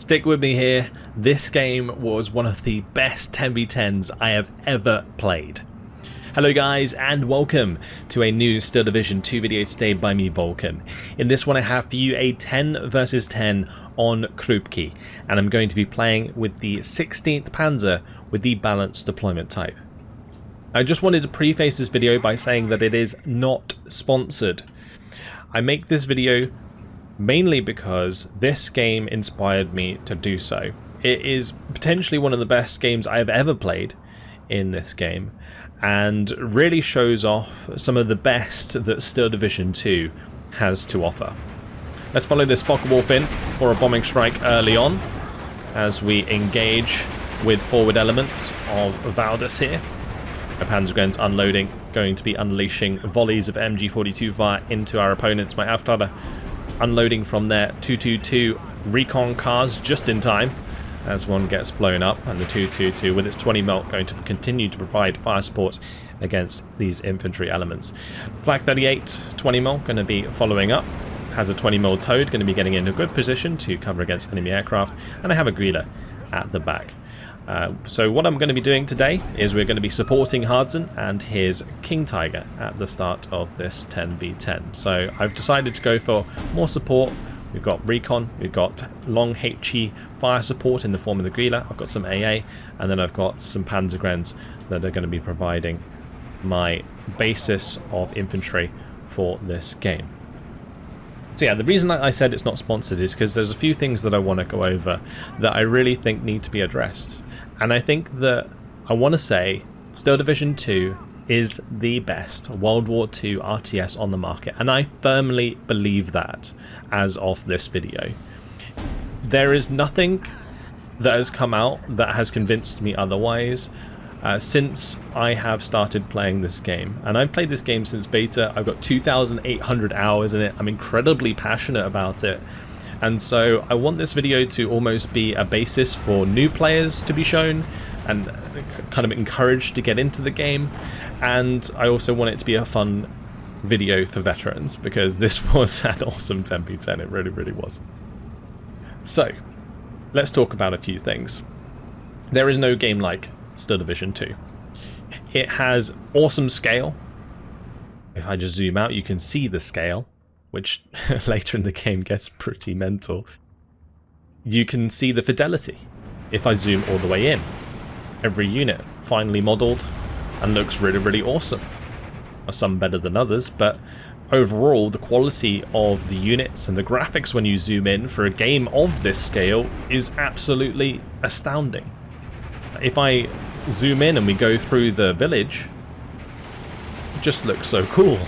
Stick with me here. This game was one of the best 10v10s I have ever played. Hello guys and welcome to a new Steel Division 2 video today by me, Vulcan. In this one I have for you a 10 versus 10 on Krupki, and I'm going to be playing with the 16th Panzer with the balanced deployment type. I just wanted to preface this video by saying that it is not sponsored. I make this video mainly because this game inspired me to do so. It is potentially one of the best games I have ever played in this game, and really shows off some of the best that Steel Division 2 has to offer. Let's follow this Focke-Wulf in for a bombing strike early on as we engage with forward elements of Valdus here. My Panzergren's unloading, going to be unleashing volleys of MG42 fire into our opponents. My Aftada unloading from their 222 recon cars just in time as one gets blown up, and the 222 with its 20mm going to continue to provide fire support against these infantry elements. Flak 38 20mm going to be following up, has a 20mm towed, going to be getting in a good position to cover against enemy aircraft, and I have a Grilla at the back. So what I'm going to be doing today is we're going to be supporting Hardzen and his King Tiger at the start of this 10v10. So I've decided to go for more support. We've got recon, we've got long HE fire support in the form of the Grilla, I've got some AA, and then I've got some Panzergrens that are going to be providing my basis of infantry for this game. So yeah, the reason I said it's not sponsored is because there's a few things that I want to go over that I really think need to be addressed. And I think that I want to say Steel Division 2 is the best World War II RTS on the market, and I firmly believe that as of this video. There is nothing that has come out that has convinced me otherwise since I have started playing this game. And I've played this game since beta. I've got 2,800 hours in it. I'm incredibly passionate about it. And so I want this video to almost be a basis for new players to be shown and kind of encouraged to get into the game. And I also want it to be a fun video for veterans, because this was an awesome 10v10. It really, really was. So let's talk about a few things. There is no game like Steel Division 2. It has awesome scale. If I just zoom out, you can see the scale, which later in the game gets pretty mental. You can see the fidelity if I zoom all the way in. Every unit finely modelled and looks really, really awesome. Some better than others, but overall the quality of the units and the graphics when you zoom in for a game of this scale is absolutely astounding. If I zoom in and we go through the village, it just looks so cool.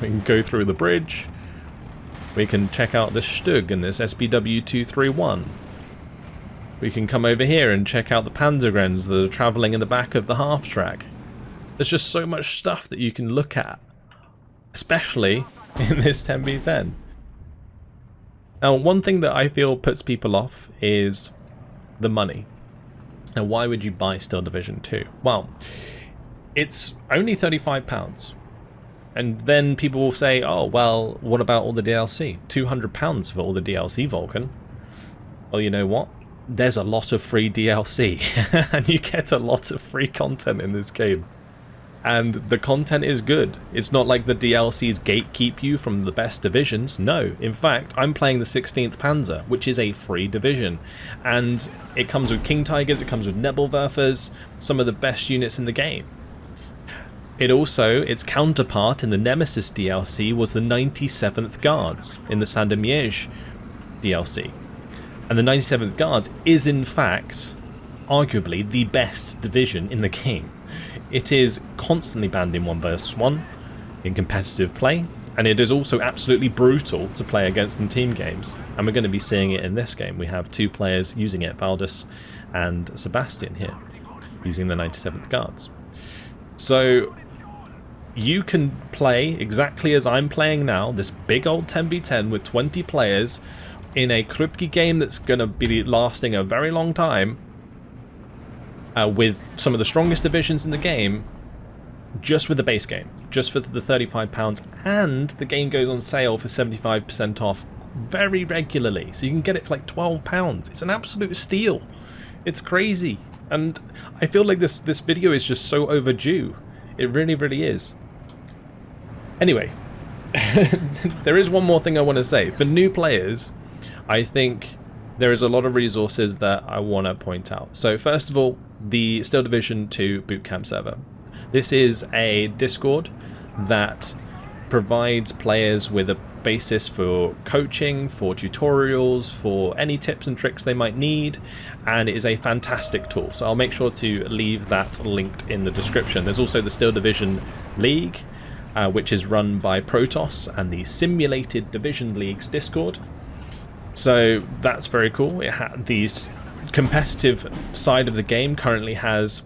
We can go through the bridge, we can check out the Stug and this WW2 We can come over here and check out the Panzergrens that are travelling in the back of the half track. There's just so much stuff that you can look at, especially in this 10v10. Now, one thing that I feel puts people off is the money. Now, why would you buy Steel Division 2? Well, it's only £35. And then people will say, oh, well, what about all the DLC? £200 for all the DLC, Vulcan. Well, you know what? There's a lot of free DLC, and you get a lot of free content in this game. And the content is good. It's not like the DLCs gatekeep you from the best divisions. No, in fact, I'm playing the 16th Panzer, which is a free division. And it comes with King Tigers, it comes with Nebelwerfers, some of the best units in the game. It also, its counterpart in the Nemesis DLC was the 97th Guards in the Saint-Domingue DLC. And the 97th Guards is in fact arguably the best division in the game. It is constantly banned in 1 vs 1 in competitive play, and it is also absolutely brutal to play against in team games. And we're going to be seeing it in this game. We have two players using it, Valdus and Sebastian here, using the 97th Guards. So you can play exactly as I'm playing now, this big old 10v10 with 20 players in a Krupki game that's going to be lasting a very long time, with some of the strongest divisions in the game, just with the base game, just for the £35, and the game goes on sale for 75% off very regularly. So you can get it for like £12. It's an absolute steal. It's crazy. And I feel like this video is just so overdue. It really, really is. Anyway, there is one more thing I want to say. For new players, I think there is a lot of resources that I want to point out. So first of all, the Steel Division 2 Bootcamp server. This is a Discord that provides players with a basis for coaching, for tutorials, for any tips and tricks they might need, and it is a fantastic tool. So I'll make sure to leave that linked in the description. There's also the Steel Division League, which is run by Protoss, and the Simulated Division Leagues Discord. So that's very cool. The competitive side of the game currently has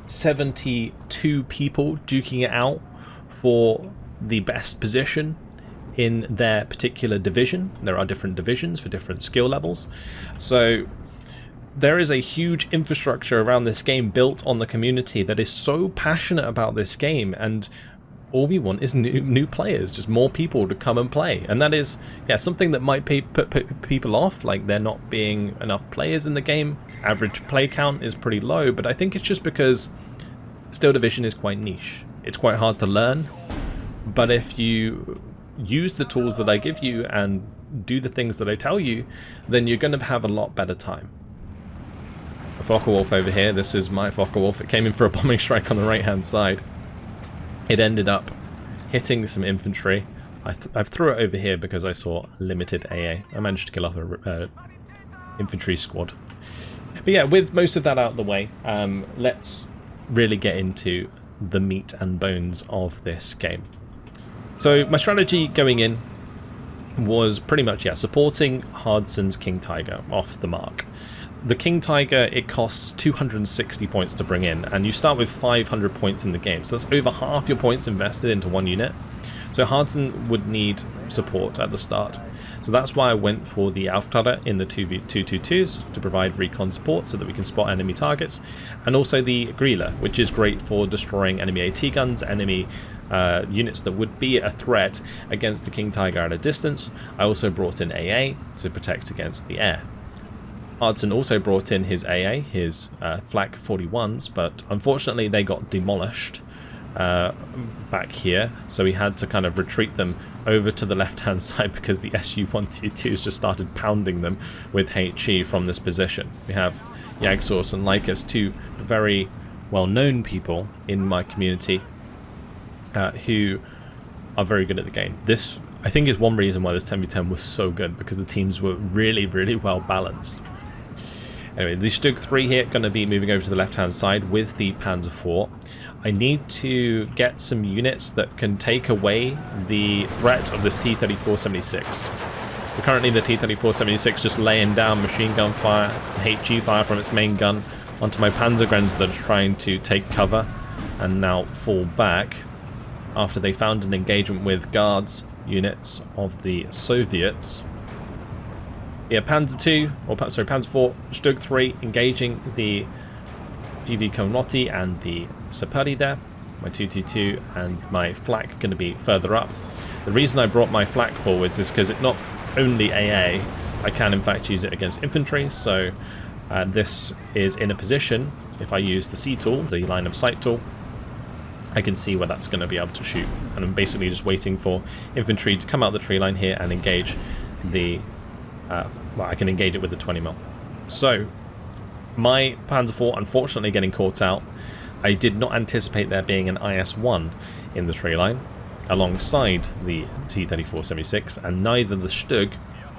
72 people duking it out for the best position in their particular division. There are different divisions for different skill levels. So there is a huge infrastructure around this game built on the community that is so passionate about this game, and all we want is new players, just more people to come and play. And that is, yeah, something that might put people off, like there not being enough players in the game. Average play count is pretty low, but I think it's just because Steel Division is quite niche. It's quite hard to learn, but if you use the tools that I give you and do the things that I tell you, then you're going to have a lot better time. A Focke-Wulf over here. This is my Focke-Wulf. It came in for a bombing strike on the right hand side. It ended up hitting some infantry. I threw it over here because I saw limited AA. I managed to kill off a infantry squad. But yeah, with most of that out of the way, let's really get into the meat and bones of this game. So my strategy going in was pretty much, yeah, supporting Hardson's King Tiger off the mark. The King Tiger, it costs 260 points to bring in, and you start with 500 points in the game, so that's over half your points invested into one unit. So Hardson would need support at the start. So that's why I went for the Aufklärer in the 2v222s to provide recon support so that we can spot enemy targets, and also the Grille, which is great for destroying enemy AT guns, enemy units that would be a threat against the King Tiger at a distance. I also brought in AA to protect against the air. Hardson also brought in his AA, his Flak 41s, but unfortunately they got demolished back here, so he had to kind of retreat them over to the left hand side because the SU-122s just started pounding them with HE from this position. We have Jagsaws and Lycus, two very well known people in my community who are very good at the game. This, I think, is one reason why this 10v10 was so good, because the teams were really, really well balanced. Anyway, the Stug 3 here going to be moving over to the left hand side with the Panzer 4. I need to get some units that can take away the threat of this T-34-76. So currently the T-34-76 just laying down machine gun fire, HE fire from its main gun onto my Panzergrens that are trying to take cover and now fall back after they found an engagement with guards units of the Soviets. Yeah, Panzer 2, or sorry, Panzer 4, Stug 3 engaging the GV Komlotti and the Saperi there. My 222 and my Flak going to be further up. The reason I brought my Flak forwards is because it not only AA, I can in fact use it against infantry, so this is in a position, if I use the C tool, the line of sight tool, I can see where that's going to be able to shoot. And I'm basically just waiting for infantry to come out the tree line here and engage the well, I can engage it with the 20mm. So my Panzer 4 unfortunately getting caught out. I did not anticipate there being an IS-1 in the tree line alongside the T-34-76, and neither the Stug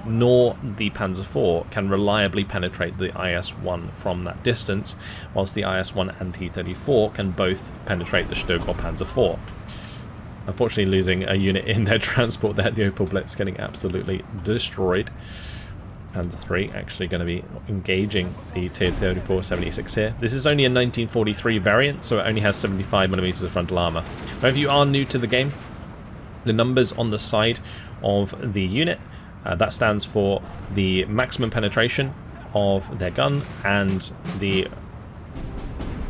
nor the Panzer 4 can reliably penetrate the IS-1 from that distance, whilst the IS-1 and T-34 can both penetrate the Stug or Panzer 4. Unfortunately losing a unit in their transport there, the Opel Blitz getting absolutely destroyed. Panzer 3 actually going to be engaging the T-34-76 here. This is only a 1943 variant, so it only has 75mm of frontal armour. Now if you are new to the game, the numbers on the side of the unit, that stands for the maximum penetration of their gun, and the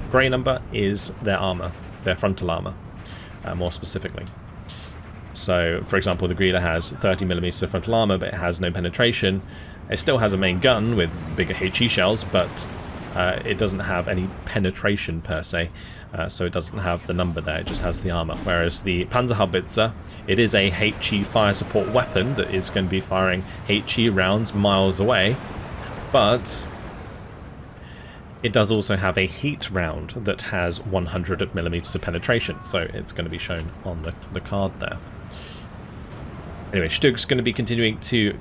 grey number is their armour, their frontal armour, more specifically. So, for example, the Grilla has 30mm of frontal armor, but it has no penetration. It still has a main gun with bigger HE shells, but it doesn't have any penetration per se, so it doesn't have the number there, it just has the armor. Whereas the Panzerhaubitze, it is a HE fire support weapon that is going to be firing HE rounds miles away, but it does also have a heat round that has 100mm of penetration, so it's going to be shown on the card there. Anyway, Stug's going to be continuing to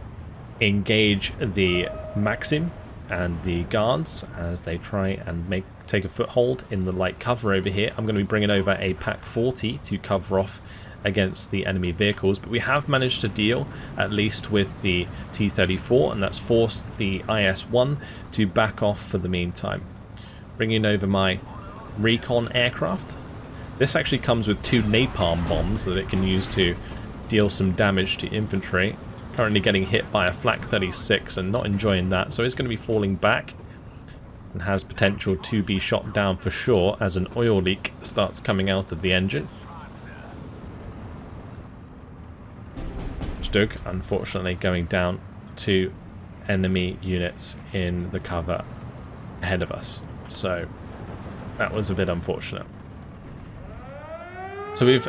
engage the Maxim and the guards as they try and take a foothold in the light cover over here. I'm going to be bringing over a Pak 40 to cover off against the enemy vehicles, but we have managed to deal at least with the T-34, and that's forced the IS-1 to back off for the meantime. Bringing over my recon aircraft. This actually comes with 2 napalm bombs that it can use to deal some damage to infantry. Currently getting hit by a Flak 36 and not enjoying that, so it's going to be falling back and has potential to be shot down for sure as an oil leak starts coming out of the engine. Stug, unfortunately, going down to enemy units in the cover ahead of us, so that was a bit unfortunate. So we've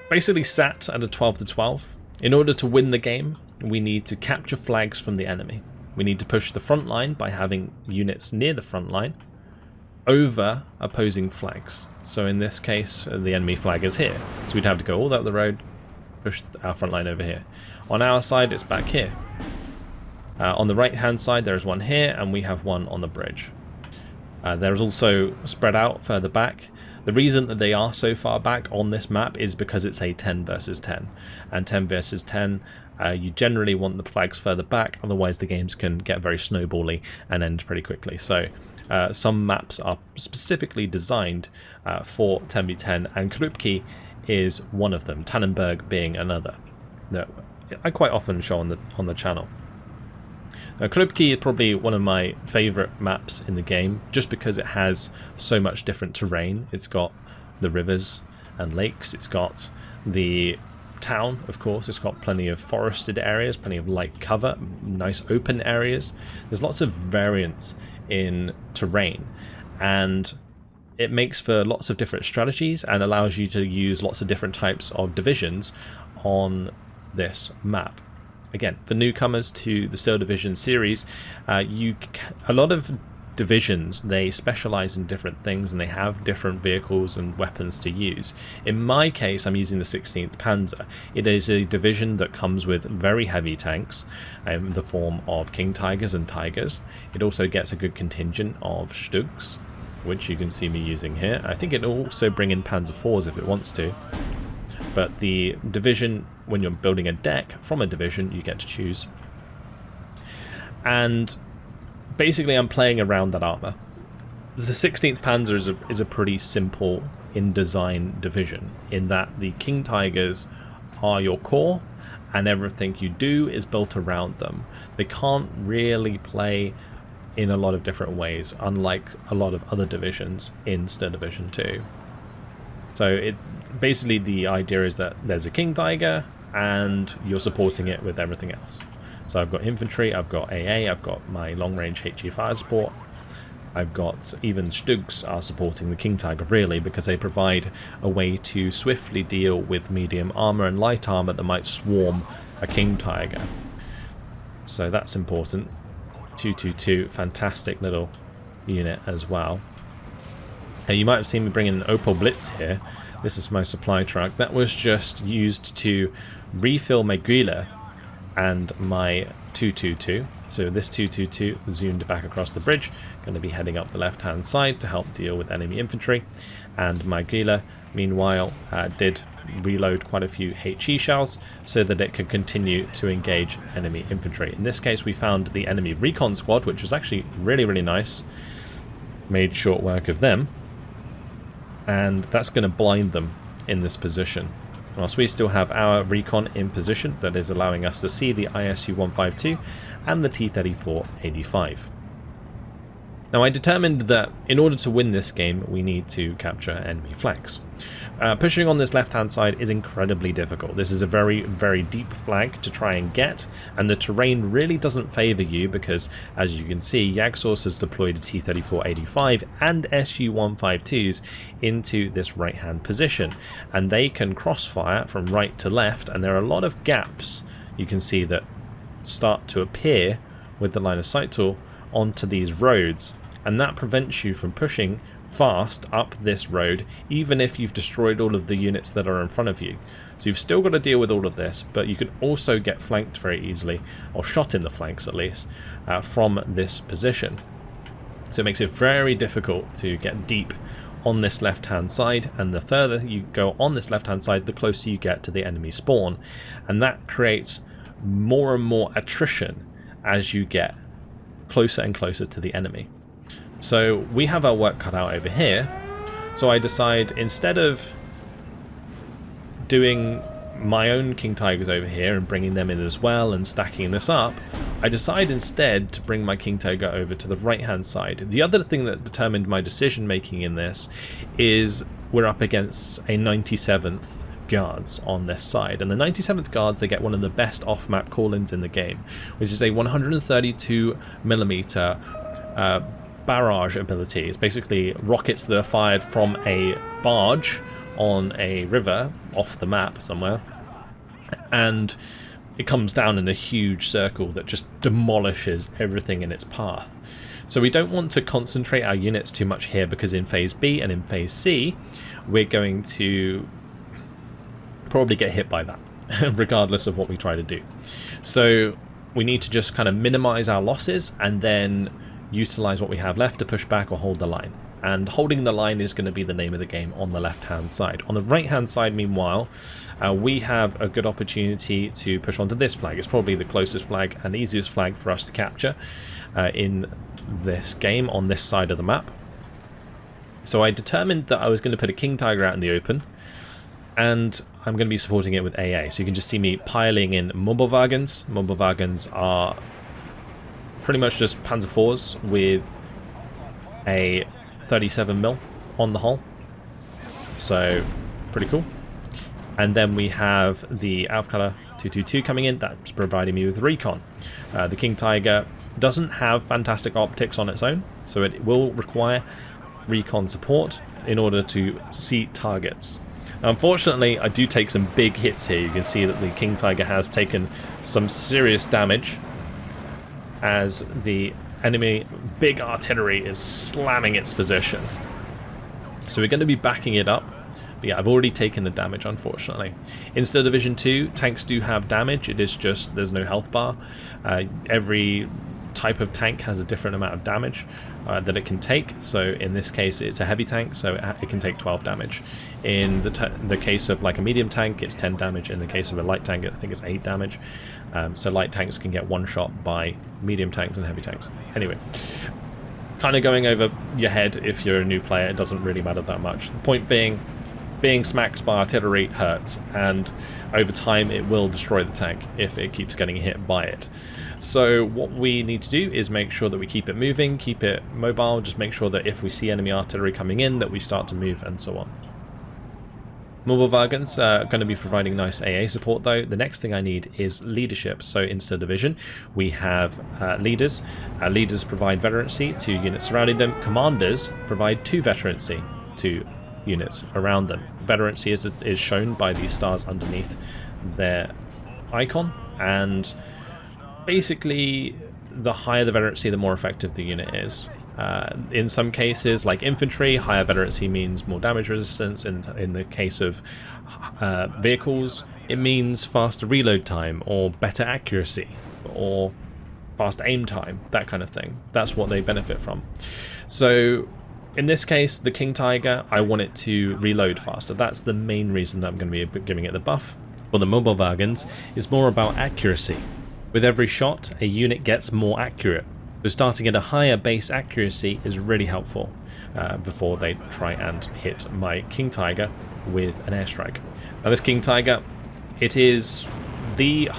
basically sat at a 12-12. In order to win the game, we need to capture flags from the enemy. We need to push the front line by having units near the front line over opposing flags. So in this case, the enemy flag is here. So we'd have to go all up the road, push our front line over here. On our side, it's back here. On the right hand side, there is one here, and we have one on the bridge. There is also spread out further back. The reason that they are so far back on this map is because it's a 10 versus 10. And 10 versus 10, you generally want the flags further back, otherwise the games can get very snowbally and end pretty quickly. So some maps are specifically designed for 10v10, and Krupki is one of them, Tannenberg being another that I quite often show on the channel. Krupki is probably one of my favourite maps in the game, just because it has so much different terrain. It's got the rivers and lakes, it's got the town, of course, it's got plenty of forested areas, plenty of light cover, nice open areas. There's lots of variance in terrain, and it makes for lots of different strategies and allows you to use lots of different types of divisions on this map. Again, for newcomers to the Steel Division series, a lot of divisions, they specialize in different things and they have different vehicles and weapons to use. In my case, I'm using the 16th Panzer. It is a division that comes with very heavy tanks in the form of King Tigers and Tigers. It also gets a good contingent of Stugs, which you can see me using here. I think it'll also bring in Panzer IVs if it wants to. But the division, when you're building a deck from a division, you get to choose. And basically I'm playing around that armor. The 16th Panzer is a pretty simple in design division, in that the King Tigers are your core and everything you do is built around them. They can't really play in a lot of different ways, unlike a lot of other divisions in Steel Division 2. So basically the idea is that there's a King Tiger and you're supporting it with everything else. So I've got infantry, I've got AA, I've got my long-range HE fire support, I've got even Stugs are supporting the King Tiger really, because they provide a way to swiftly deal with medium armor and light armor that might swarm a King Tiger. So that's important. 222, fantastic little unit as well. You might have seen me bring in an Opel Blitz here. This is my supply truck. That was just used to refill my Grilla and my 222. So this 222 zoomed back across the bridge, going to be heading up the left hand side to help deal with enemy infantry. And my Grilla, meanwhile, did reload quite a few HE shells so that it could continue to engage enemy infantry. In this case we found the enemy recon squad, which was actually really, really nice. Made short work of them. And that's going to blind them in this position. Whilst we still have our recon in position, that is allowing us to see the ISU-152 and the T-34-85. Now I determined that in order to win this game we need to capture enemy flanks. Pushing on this left hand side is incredibly difficult. This is a very deep flank to try and get, and the terrain really doesn't favour you because, as you can see, Jagdsource has deployed a T-34-85 and Su-152s into this right hand position, and they can crossfire from right to left, and there are a lot of gaps you can see that start to appear with the line of sight tool onto these roads, and that prevents you from pushing fast up this road even if you've destroyed all of the units that are in front of you. So you've still got to deal with all of this, but you can also get flanked very easily, or shot in the flanks at least, from this position. So it makes it very difficult to get deep on this left hand side, and the further you go on this left hand side the closer you get to the enemy spawn, and that creates more and more attrition as you get closer and closer to the enemy. So we have our work cut out over here, so I decide instead of doing my own King Tigers over here and bringing them in as well and stacking this up, I decide instead to bring my King Tiger over to the right hand side. The other thing that determined my decision making in this is we're up against a 97th Guards on this side, and the 97th Guards, they get one of the best off-map call-ins in the game, which is a 132mm barrage ability. It's basically rockets that are fired from a barge on a river off the map somewhere, and it comes down in a huge circle that just demolishes everything in its path. So we don't want to concentrate our units too much here, because in phase B and in phase C we're going to probably get hit by that regardless of what we try to do. So we need to just kind of minimize our losses and then utilize what we have left to push back or hold the line. And holding the line is going to be the name of the game on the left hand side. On the right hand side, meanwhile, we have a good opportunity to push onto this flag. It's probably the closest flag and easiest flag for us to capture in this game on this side of the map. So I determined that I was going to put a King Tiger out in the open, and I'm going to be supporting it with AA. So you can just see me piling in Mobilwagens. Mobilwagens are pretty much just Panzer IVs with a 37mm on the hull. So pretty cool. And then we have the Aufklärer 222 coming in. That's providing me with recon. The King Tiger doesn't have fantastic optics on its own, so it will require recon support in order to see targets. Unfortunately, I do take some big hits here. You can see that the King Tiger has taken some serious damage as the enemy big artillery is slamming its position. So we're going to be backing it up. But yeah, I've already taken the damage, unfortunately. In Steel Division 2, tanks do have damage. It is just there's no health bar. Every type of tank has a different amount of damage that it can take. So in this case it's a heavy tank, so it can take 12 damage. In the case of like a medium tank, it's 10 damage. In the case of a light tank, I think it's 8 damage. So light tanks can get one shot by medium tanks and heavy tanks. Anyway, kind of going over your head if you're a new player, it doesn't really matter that much. The point being smacked by artillery hurts, and over time it will destroy the tank if it keeps getting hit by it. So what we need to do is make sure that we keep it moving, keep it mobile, just make sure that if we see enemy artillery coming in that we start to move, and so on. Mobilwagens are going to be providing nice AA support though. The next thing I need is leadership. So in Steel Division we have leaders. Leaders provide veterancy to units surrounding them. Commanders provide 2 veterancy to units around them. Veterancy is shown by these stars underneath their icon, and basically the higher the veterancy, the more effective the unit is. In some cases, like infantry, higher veterancy means more damage resistance. In the case of vehicles, it means faster reload time or better accuracy or fast aim time, that kind of thing. That's what they benefit from. So in this case, the King Tiger, I want it to reload faster. That's the main reason that I'm going to be giving it the buff. For the Mobilwagens, it's more about accuracy. With every shot, a unit gets more accurate. So starting at a higher base accuracy is really helpful before they try and hit my King Tiger with an airstrike. Now this King Tiger, it is the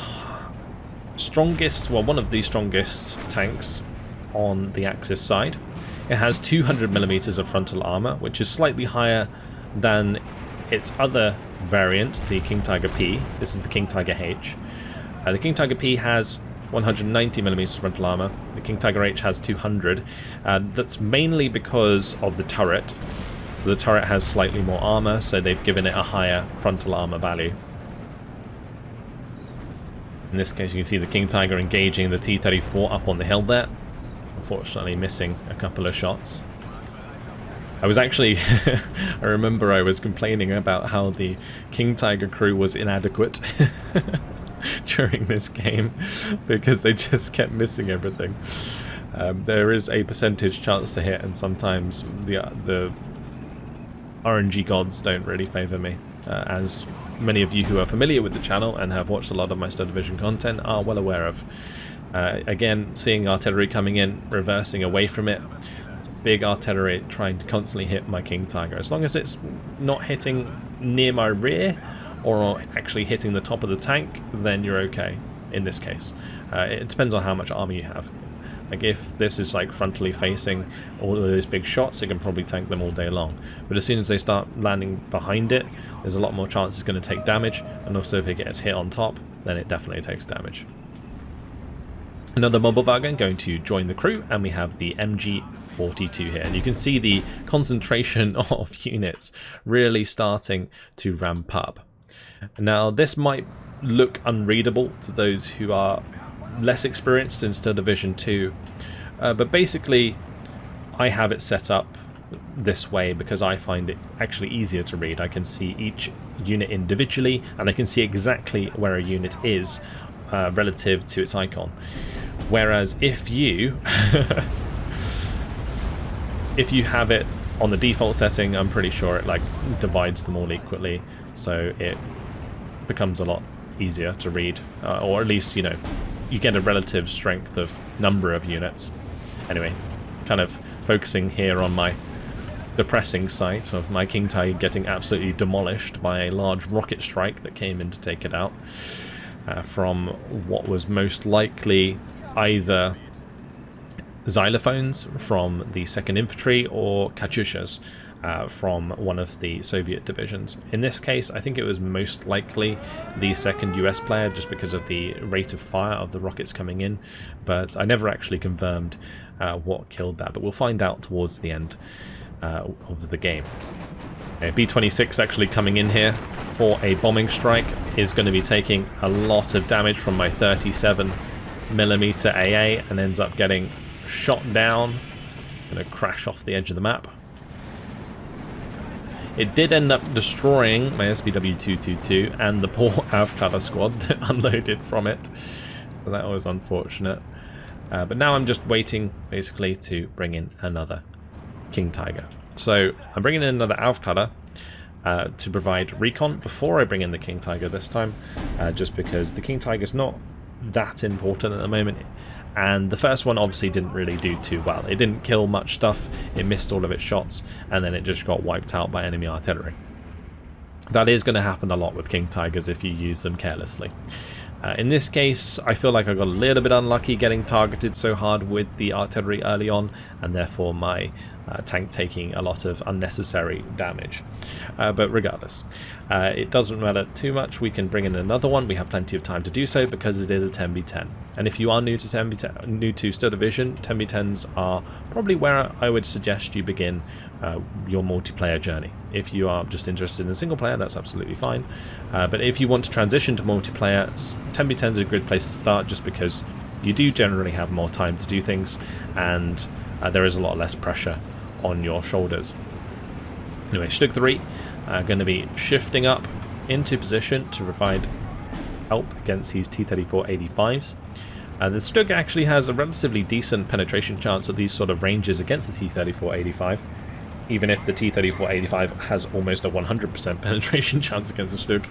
strongest, well, one of the strongest tanks on the Axis side. It has 200mm of frontal armor, which is slightly higher than its other variant, the King Tiger P. This is the King Tiger H. The King Tiger P has 190mm frontal armor. The King Tiger H has 200. That's mainly because of the turret. So the turret has slightly more armor, so they've given it a higher frontal armor value. In this case, you can see the King Tiger engaging the T-34 up on the hill there. Unfortunately, missing a couple of shots. I was actually, I remember I was complaining about how the King Tiger crew was inadequate during this game because they just kept missing everything. There is a percentage chance to hit, and sometimes the RNG gods don't really favour me, as many of you who are familiar with the channel and have watched a lot of my Star Division content are well aware of. Again, seeing artillery coming in, reversing away from it. It's big artillery trying to constantly hit my King Tiger. As long as it's not hitting near my rear or actually hitting the top of the tank, then you're okay in this case. It depends on how much armor you have. Like if this is like frontally facing all of those big shots, it can probably tank them all day long. But as soon as they start landing behind it, there's a lot more chance it's going to take damage, and also if it gets hit on top, then it definitely takes damage. Another mobile wagon going to join the crew, and we have the MG42 here. And you can see the concentration of units really starting to ramp up. Now this might look unreadable to those who are less experienced in Star Division 2, but basically I have it set up this way because I find it actually easier to read. I can see each unit individually, and I can see exactly where a unit is relative to its icon. Whereas if you if you have it on the default setting, I'm pretty sure it like divides them all equally, so it becomes a lot easier to read, or at least, you know, you get a relative strength of number of units. Anyway, kind of focusing here on my depressing sight of my King Tiger getting absolutely demolished by a large rocket strike that came in to take it out from what was most likely either xylophones from the 2nd Infantry or Katyushas from one of the Soviet divisions. In this case, I think it was most likely the 2nd US player, just because of the rate of fire of the rockets coming in, but I never actually confirmed what killed that, but we'll find out towards the end of the game. B-26 actually coming in here for a bombing strike is going to be taking a lot of damage from my 37mm AA and ends up getting shot down. Going to crash off the edge of the map. It did end up destroying my SBW222 and the poor Avkada squad that unloaded from it. So that was unfortunate. But now I'm just waiting, basically, to bring in another King Tiger. So I'm bringing in another Avkada to provide recon before I bring in the King Tiger this time, just because the King Tiger is not that important at the moment. And the first one obviously didn't really do too well. It didn't kill much stuff, it missed all of its shots, and then it just got wiped out by enemy artillery. That is going to happen a lot with King Tigers if you use them carelessly. In this case, I feel like I got a little bit unlucky getting targeted so hard with the artillery early on, and therefore my tank taking a lot of unnecessary damage. But regardless, it doesn't matter too much. We can bring in another one. We have plenty of time to do so because it is a 10v10. And if you are new to 10v10, new to Star Division, 10v10s are probably where I would suggest you begin your multiplayer journey. If you are just interested in single player, that's absolutely fine. But if you want to transition to multiplayer, 10v10 is a good place to start, just because you do generally have more time to do things, and there is a lot less pressure on your shoulders. Anyway, Stug 3 going to be shifting up into position to provide help against these T-34-85s. The Stug actually has a relatively decent penetration chance at these sort of ranges against the T-34-85, even if the T-34-85 has almost a 100% penetration chance against the Stug.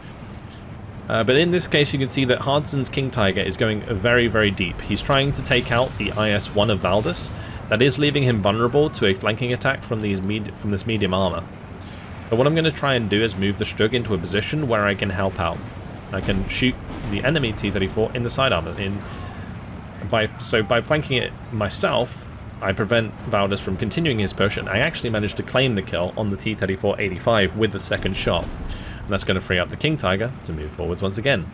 But in this case, you can see that Hardson's King Tiger is going very, very deep. He's trying to take out the IS-1 of Valdis. That is leaving him vulnerable to a flanking attack from this medium armor. But what I'm going to try and do is move the Stug into a position where I can help out. I can shoot the enemy T-34 in the side armor. So by flanking it myself, I prevent Valdez from continuing his push, and I actually managed to claim the kill on the T-34-85 with the second shot. And that's going to free up the King Tiger to move forwards once again.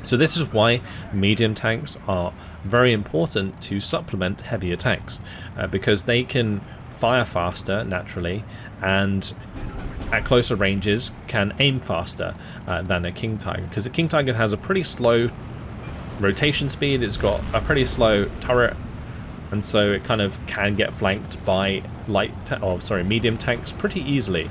So this is why medium tanks are very important to supplement heavier tanks, because they can fire faster naturally, and at closer ranges can aim faster than a King Tiger, because the King Tiger has a pretty slow rotation speed, it's got a pretty slow turret, and so it kind of can get flanked by medium tanks pretty easily,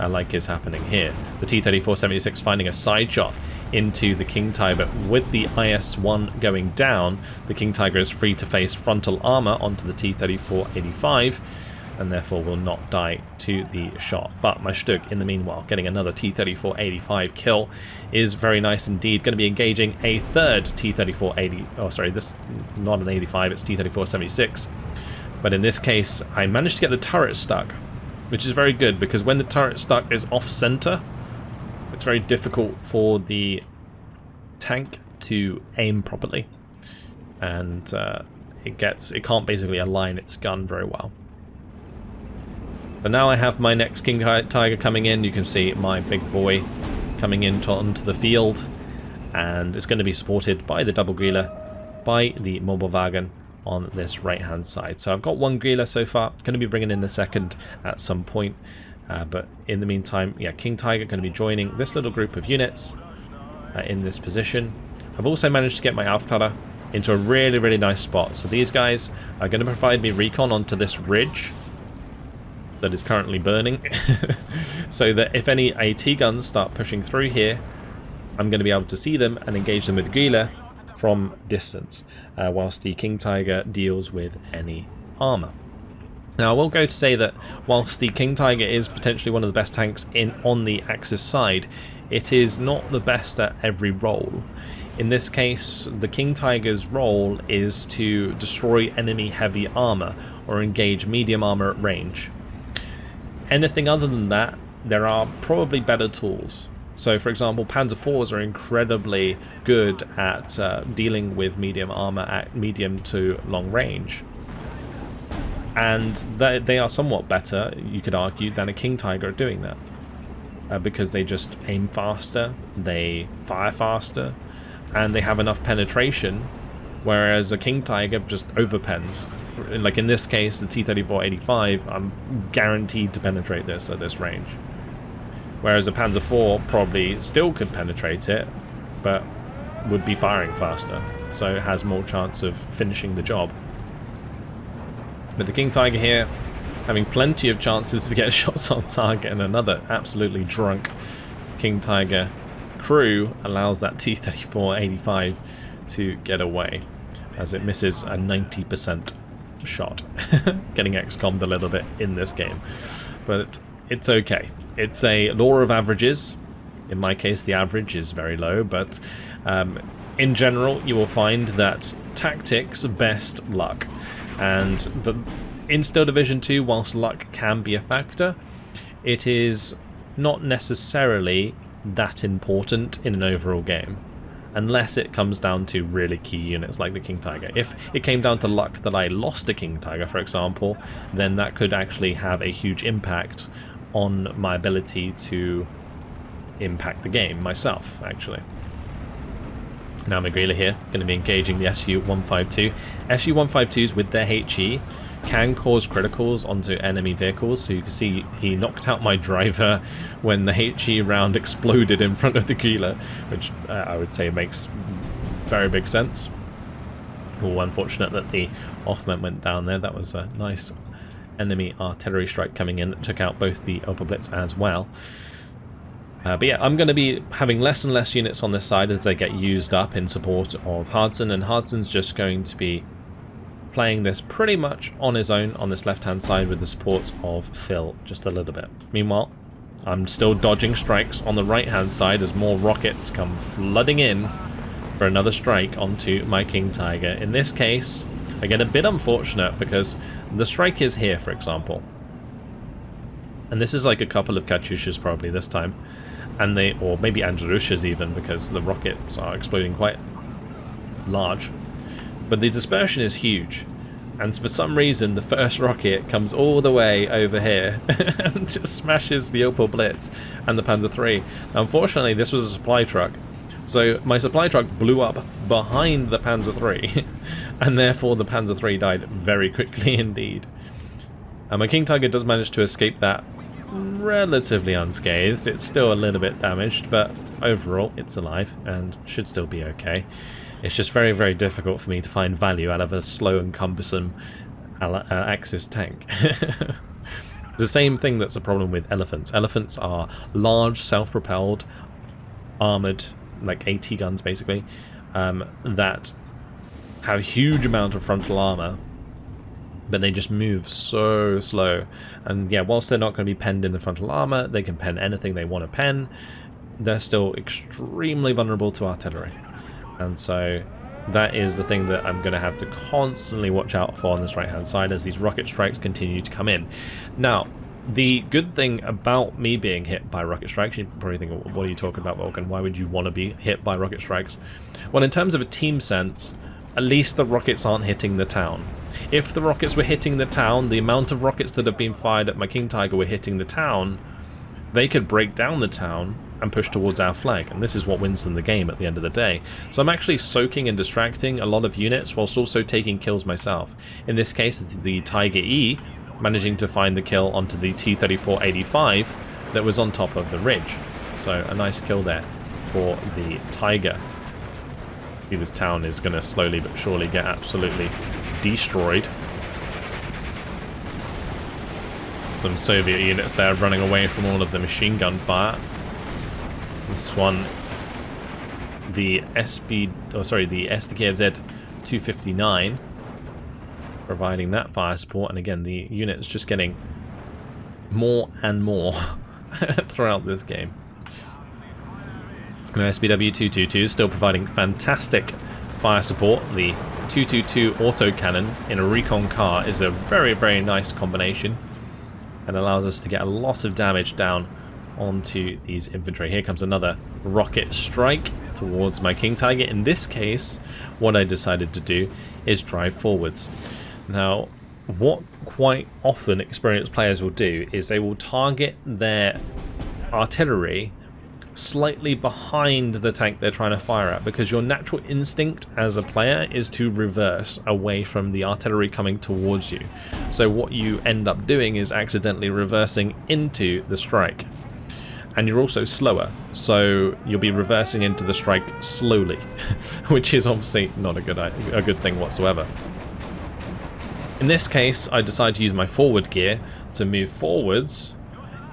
like is happening here. The T-34-76 finding a side shot into the King Tiger. With the IS-1 going down, the King Tiger is free to face frontal armor onto the T-34-85, and therefore will not die to the shot. But my Stug, in the meanwhile, getting another T-34-85 kill is very nice indeed. Going to be engaging a third T-34-80. Oh, sorry, this not an 85, it's T-34-76. But in this case, I managed to get the turret stuck, which is very good, because when the turret stuck is off-center, it's very difficult for the tank to aim properly, and it can't basically align its gun very well. But now I have my next King Tiger coming in. You can see my big boy coming onto the field, and it's going to be supported by the double Griller, by the mobile wagon on this right hand side. So I've got one Griller so far, going to be bringing in a second at some point, but in the meantime, yeah, King Tiger going to be joining this little group of units in this position. I've also managed to get my Alpha Cutter into a really, really nice spot. So these guys are going to provide me recon onto this ridge that is currently burning, so that if any AT guns start pushing through here, I'm going to be able to see them and engage them with Griller from distance, whilst the King Tiger deals with any armor. Now I will go to say that whilst the King Tiger is potentially one of the best tanks on the Axis side, it is not the best at every role. In this case, the King Tiger's role is to destroy enemy heavy armor or engage medium armor at range. Anything other than that, there are probably better tools. So for example, Panzer IVs are incredibly good at dealing with medium armor at medium to long range. And they are somewhat better, you could argue, than a King Tiger at doing that. Because they just aim faster, they fire faster, and they have enough penetration, whereas a King Tiger just overpens. Like in this case, the T-34-85, I'm guaranteed to penetrate this at this range. Whereas a Panzer IV probably still could penetrate it, but would be firing faster, so it has more chance of finishing the job. But the King Tiger here, having plenty of chances to get shots on target, and another absolutely drunk King Tiger crew allows that T-34-85 to get away, as it misses a 90% shot, getting XCOM'd a little bit in this game. But it's okay. It's a law of averages. In my case, the average is very low, but in general, you will find that tactics best luck. And in Steel Division 2, whilst luck can be a factor, it is not necessarily that important in an overall game, unless it comes down to really key units like the King Tiger. If it came down to luck that I lost a King Tiger, for example, then that could actually have a huge impact on my ability to impact the game myself, actually. Now Magrila here, going to be engaging the Su-152. Su-152s with their HE can cause criticals onto enemy vehicles, so you can see he knocked out my driver when the HE round exploded in front of the Griller, which I would say makes very big sense. Oh, unfortunate that the Offman went down there. That was a nice enemy artillery strike coming in that took out both the Opel Blitz as well. But yeah, I'm going to be having less and less units on this side as they get used up in support of Hardson, and Hardson's just going to be playing this pretty much on his own on this left-hand side with the support of Phil just a little bit. Meanwhile, I'm still dodging strikes on the right-hand side as more rockets come flooding in for another strike onto my King Tiger. In this case, I get a bit unfortunate because the strike is here, for example. And this is like a couple of Katyushas probably this time. And or maybe Andrushas even, because the rockets are exploding quite large. But the dispersion is huge. And for some reason, the first rocket comes all the way over here and just smashes the Opel Blitz and the Panzer III. Now, unfortunately, this was a supply truck. So my supply truck blew up behind the Panzer III, and therefore the Panzer III died very quickly indeed. My King Tiger does manage to escape that relatively unscathed. It's still a little bit damaged, but overall it's alive and should still be okay. It's just very, very difficult for me to find value out of a slow and cumbersome Axis tank. The same thing that's a problem with elephants. Elephants are large, self-propelled, armoured, like AT guns basically, that have a huge amount of frontal armour, but they just move so slow. And yeah, whilst they're not going to be penned in the frontal armour, they can pen anything they want to pen, they're still extremely vulnerable to artillery. And so that is the thing that I'm going to have to constantly watch out for on this right hand side as these rocket strikes continue to come in. Now, the good thing about me being hit by rocket strikes, you probably think, what are you talking about, Vulcan? Why would you want to be hit by rocket strikes? Well, in terms of a team sense, at least the rockets aren't hitting the town. If the rockets were hitting the town, the amount of rockets that have been fired at my King Tiger were hitting the town, they could break down the town and push towards our flag, and this is what wins them the game at the end of the day. So I'm actually soaking and distracting a lot of units whilst also taking kills myself. In this case, it's the Tiger E managing to find the kill onto the T-34-85 that was on top of the ridge. So a nice kill there for the Tiger. See, this town is going to slowly but surely get absolutely destroyed. Some Soviet units there running away from all of the machine gun fire. This one, the SDKFZ 259, providing that fire support, and again the unit's just getting more and more throughout this game. The SBW222 is still providing fantastic fire support. The 222 autocannon in a recon car is a very, very nice combination and allows us to get a lot of damage down onto these infantry. Here comes another rocket strike towards my King Tiger. In this case, what I decided to do is drive forwards. Now, what quite often experienced players will do is they will target their artillery slightly behind the tank they're trying to fire at, because your natural instinct as a player is to reverse away from the artillery coming towards you. So what you end up doing is accidentally reversing into the strike. And you're also slower, so you'll be reversing into the strike slowly, which is obviously not a good thing whatsoever. In this case, I decided to use my forward gear to move forwards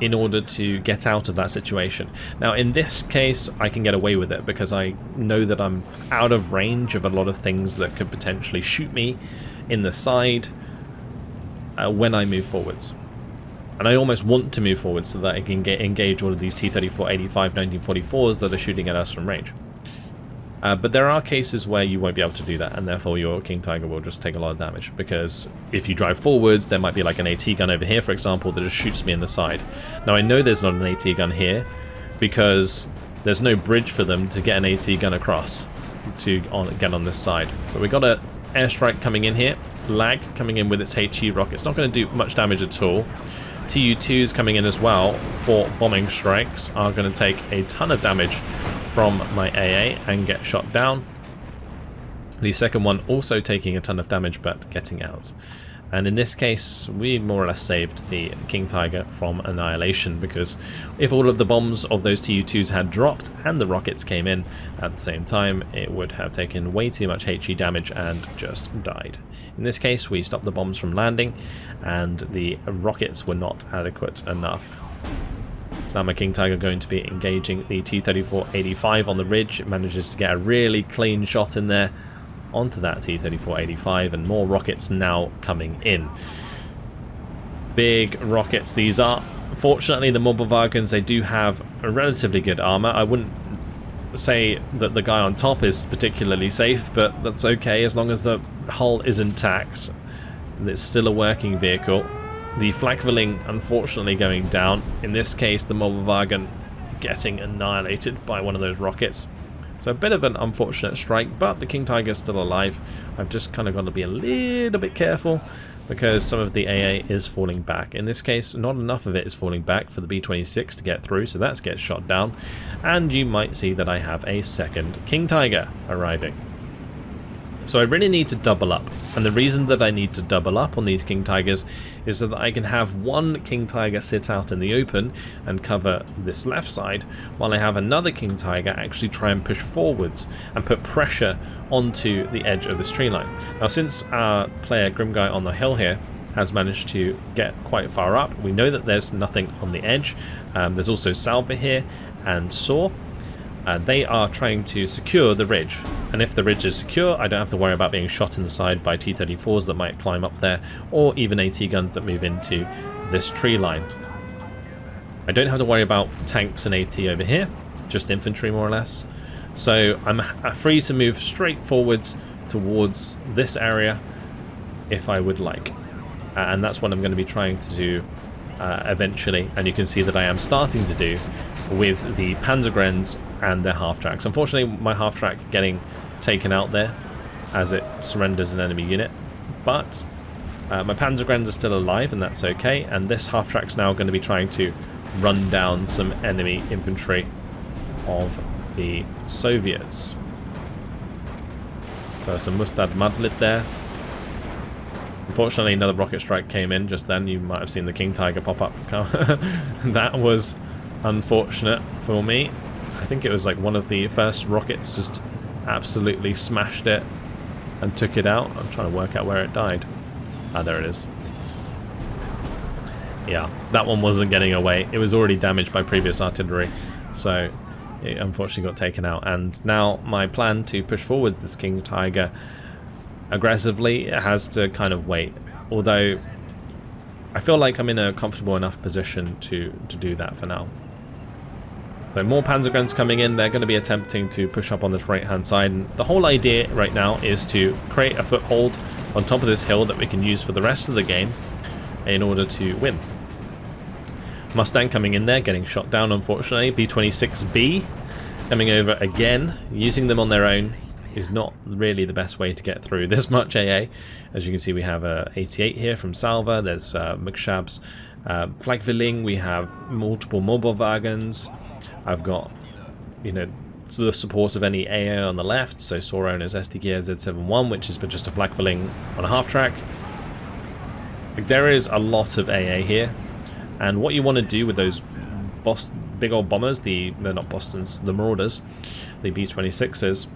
in order to get out of that situation. Now, in this case, I can get away with it because I know that I'm out of range of a lot of things that could potentially shoot me in the side when I move forwards. And I almost want to move forward so that I can engage all of these T-34-85 1944s that are shooting at us from range. But there are cases where you won't be able to do that, and therefore your King Tiger will just take a lot of damage, because if you drive forwards, there might be like an AT gun over here, for example, that just shoots me in the side. Now, I know there's not an AT gun here, because there's no bridge for them to get an AT gun across to get on this side. But we got an airstrike coming in here, Lag coming in with its HE rocket. It's not going to do much damage at all. Tu-2s coming in as well for bombing strikes are going to take a ton of damage from my AA and get shot down. The second one also taking a ton of damage but getting out. And in this case, we more or less saved the King Tiger from annihilation, because if all of the bombs of those Tu-2s had dropped and the rockets came in at the same time, it would have taken way too much HE damage and just died. In this case, we stopped the bombs from landing and the rockets were not adequate enough. So now my King Tiger going to be engaging the T-34-85 on the ridge. It manages to get a really clean shot in there onto that T-34-85, and more rockets now coming in. Big rockets these are. Fortunately, the Mobilwagens, they do have a relatively good armor. I wouldn't say that the guy on top is particularly safe, but that's okay as long as the hull is intact. It's still a working vehicle. The Flakveling unfortunately going down. In this case, the Mobilwagen getting annihilated by one of those rockets. So a bit of an unfortunate strike, but the King Tiger is still alive. I've just kind of got to be a little bit careful because some of the AA is falling back. In this case, not enough of it is falling back for the B-26 to get through, so that gets shot down. And you might see that I have a second King Tiger arriving. So I really need to double up, and the reason that I need to double up on these King Tigers is so that I can have one King Tiger sit out in the open and cover this left side, while I have another King Tiger actually try and push forwards and put pressure onto the edge of this tree line. Now, since our player Grimguy on the hill here has managed to get quite far up, we know that there's nothing on the edge. There's also Salva here and Saw. They are trying to secure the ridge, and if the ridge is secure, I don't have to worry about being shot in the side by T-34s that might climb up there, or even AT guns that move into this tree line. I don't have to worry about tanks and AT over here, just infantry more or less. So I'm free to move straight forwards towards this area if I would like, and that's what I'm going to be trying to do eventually, and you can see that I am starting to do with the Panzer and their half-tracks. Unfortunately, my half-track getting taken out there as it surrenders an enemy unit, but my Panzer are still alive, and that's okay, and this half-track's now going to be trying to run down some enemy infantry of the Soviets. So some Mustad Madlid there. Unfortunately, another rocket strike came in just then. You might have seen the King Tiger pop up. That was unfortunate for me. I think it was like one of the first rockets just absolutely smashed it and took it out. I'm trying to work out where it died. Ah, there it is. Yeah, that one wasn't getting away. It was already damaged by previous artillery, so it unfortunately got taken out. And now my plan to push forwards this King Tiger aggressively has to kind of wait, although I feel like I'm in a comfortable enough position to do that for now. So more Panzer coming in. They're going to be attempting to push up on this right hand side, and the whole idea right now is to create a foothold on top of this hill that we can use for the rest of the game in order to win. Mustang coming in there, getting shot down unfortunately. B-26B coming over again. Using them on their own is not really the best way to get through this much AA. As you can see, we have a 88 here from Salva. There's McShab's Flagvilling. We have multiple mobile wagons. I've got, you know, the support of any AA on the left, so Sauron's SD Gear Z71, which is but just a Flagvilling on a half track. Like, there is a lot of AA here, and what you want to do with those big old bombers, they're not Bostons, the Marauders, the B-26s,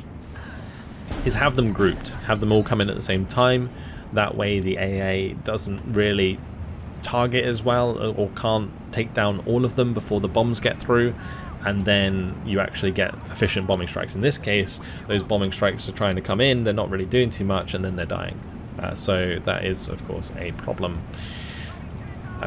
is have them grouped, have them all come in at the same time. That way the AA doesn't really target as well, or can't take down all of them before the bombs get through, and then you actually get efficient bombing strikes. In this case, those bombing strikes are trying to come in, they're not really doing too much, and then they're dying. So that is, of course, a problem.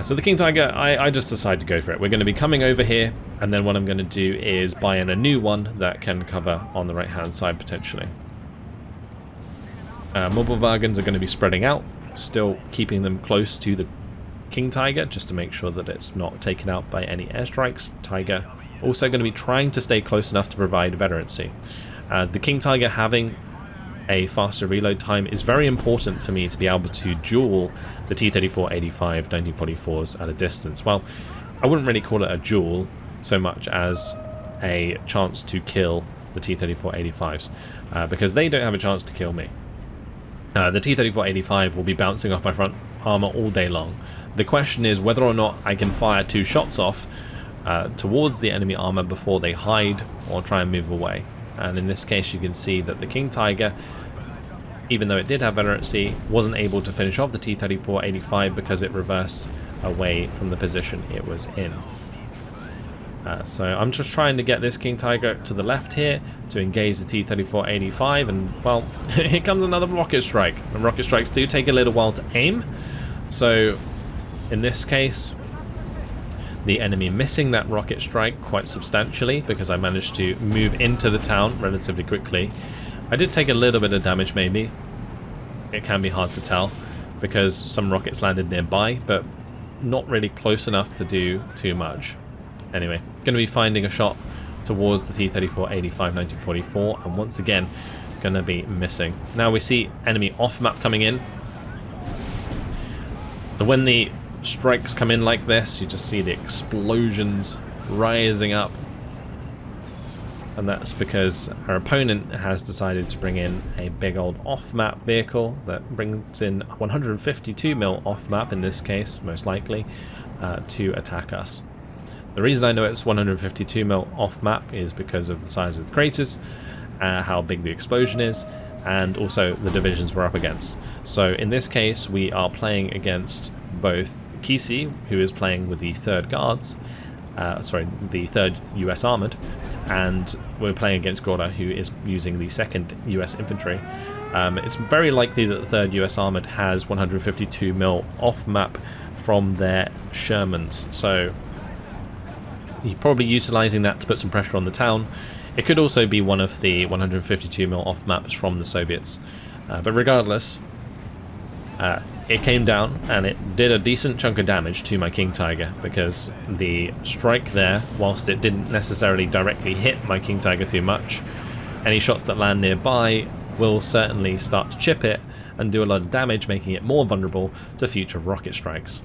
So the King Tiger, I just decided to go for it. We're going to be coming over here, and then what I'm going to do is buy in a new one that can cover on the right hand side potentially. Mobile wagons are going to be spreading out, still keeping them close to the King Tiger just to make sure that it's not taken out by any airstrikes. Tiger also going to be trying to stay close enough to provide veterancy. The King Tiger having a faster reload time is very important for me to be able to duel the T-34-85 1944s at a distance. Well, I wouldn't really call it a duel so much as a chance to kill the T-34-85s, because they don't have a chance to kill me. The T-34-85 will be bouncing off my front armor all day long. The question is whether or not I can fire 2 shots off towards the enemy armor before they hide or try and move away. And in this case you can see that the King Tiger, even though it did have veterancy, wasn't able to finish off the T-34-85 because it reversed away from the position it was in. So I'm just trying to get this King Tiger to the left here to engage the T-34-85, and well, here comes another rocket strike. And rocket strikes do take a little while to aim, so in this case the enemy missing that rocket strike quite substantially because I managed to move into the town relatively quickly. I did take a little bit of damage maybe. It can be hard to tell because some rockets landed nearby, but not really close enough to do too much. Anyway, going to be finding a shot towards the T-34 85 1944, and once again going to be missing. Now we see enemy off map coming in. So when the strikes come in like this, you just see the explosions rising up, and that's because our opponent has decided to bring in a big old off-map vehicle that brings in 152mm off-map, in this case most likely, to attack us. The reason I know it's 152mm off-map is because of the size of the craters, how big the explosion is, and also the divisions we're up against. So in this case we are playing against both Krupki, who is playing with the 3rd Guards, the 3rd US Armoured, and we're playing against Gorda, who is using the 2nd US Infantry. It's very likely that the 3rd US Armoured has 152mm off-map from their Shermans, so you're probably utilising that to put some pressure on the town. It could also be one of the 152mm off-maps from the Soviets, but regardless, it came down and it did a decent chunk of damage to my King Tiger, because the strike there, whilst it didn't necessarily directly hit my King Tiger too much, any shots that land nearby will certainly start to chip it and do a lot of damage, making it more vulnerable to future rocket strikes.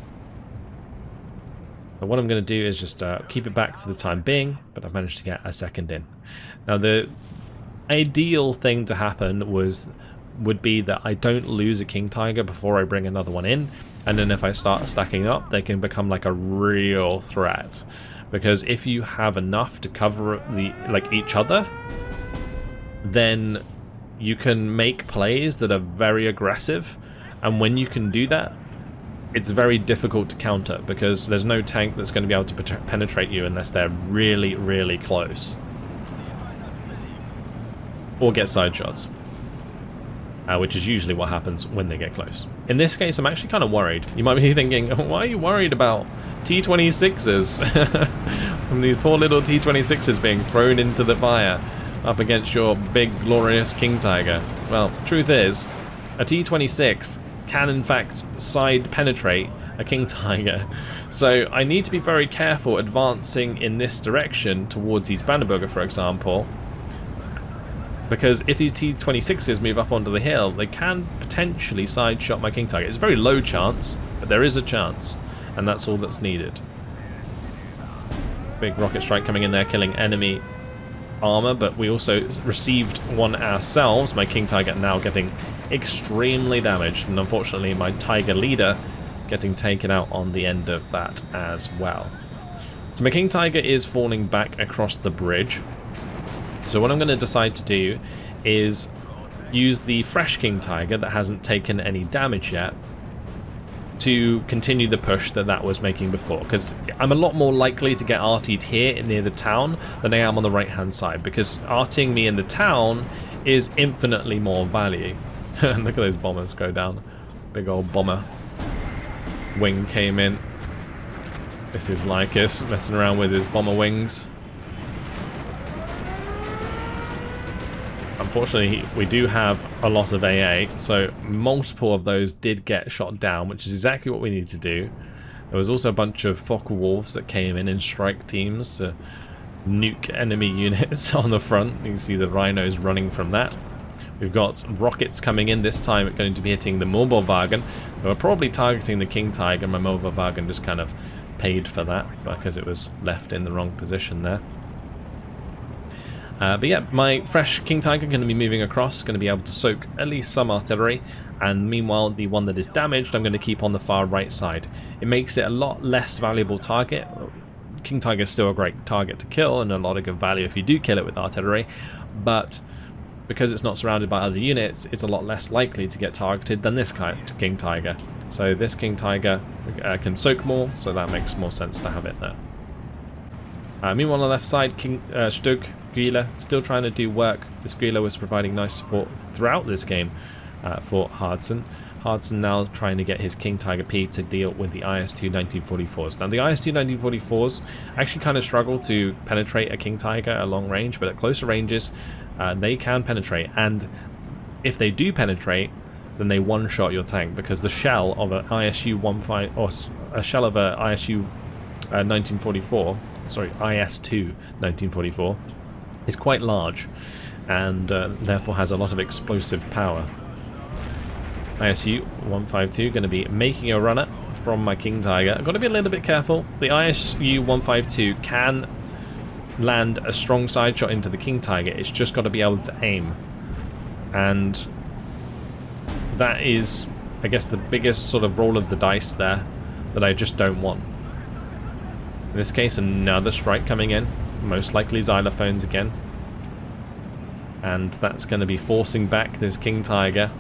But what I'm going to do is just keep it back for the time being, but I've managed to get a second in. Now the ideal thing to happen would be that I don't lose a King Tiger before I bring another one in, and then if I start stacking up, they can become like a real threat, because if you have enough to cover each other, then you can make plays that are very aggressive, and when you can do that, it's very difficult to counter, because there's no tank that's going to be able to penetrate you unless they're really, really close, or get side shots. Which is usually what happens when they get close. In this case, I'm actually kind of worried. You might be thinking, why are you worried about T-26s? From these poor little T-26s being thrown into the fire up against your big, glorious King Tiger. Well, truth is, a T-26 can in fact side penetrate a King Tiger. So I need to be very careful advancing in this direction towards East Brandenburger, for example, because if these T-26s move up onto the hill, they can potentially side shot my King Tiger. It's a very low chance, but there is a chance, and that's all that's needed. Big rocket strike coming in there, killing enemy armor, but we also received one ourselves. My King Tiger now getting extremely damaged, and unfortunately my Tiger leader getting taken out on the end of that as well. So my King Tiger is falling back across the bridge. So what I'm going to decide to do is use the fresh King Tiger that hasn't taken any damage yet to continue the push that was making before, because I'm a lot more likely to get artied here near the town than I am on the right hand side, because arting me in the town is infinitely more value. Look at those bombers go down. Big old bomber wing came in. This is Lycus messing around with his bomber wings. Unfortunately, we do have a lot of AA, so multiple of those did get shot down, which is exactly what we need to do. There was also a bunch of Focke-Wulfs that came in strike teams to nuke enemy units on the front. You can see the rhinos running from that. We've got rockets coming in, this time going to be hitting the Mobilwagen. We're probably targeting the King Tiger. My Mobilwagen just kind of paid for that because it was left in the wrong position there. But yeah, my fresh King Tiger going to be moving across, going to be able to soak at least some artillery, and meanwhile the one that is damaged I'm going to keep on the far right side. It makes it a lot less valuable target. King Tiger is still a great target to kill and a lot of good value if you do kill it with artillery, but because it's not surrounded by other units, it's a lot less likely to get targeted than this King Tiger. So this King Tiger can soak more, so that makes more sense to have it there. Meanwhile on the left side, King Stug Grille still trying to do work. This Grille was providing nice support throughout this game for Hardson. Hardson now trying to get his King Tiger P to deal with the IS-2 1944s. Now the IS-2 1944s actually kind of struggle to penetrate a King Tiger at long range, but at closer ranges they can penetrate, and if they do penetrate, then they one-shot your tank, because the shell of an ISU-15 or a shell of a ISU 1944 sorry, IS-2 1944 is quite large and therefore has a lot of explosive power. ISU-152 going to be making a run at from my King Tiger. I've got to be a little bit careful. The ISU-152 can land a strong side shot into the King Tiger. It's just got to be able to aim. And that is, I guess, the biggest sort of roll of the dice there that I just don't want. In this case, another strike coming in. Most likely xylophones again. And that's going to be forcing back this King Tiger.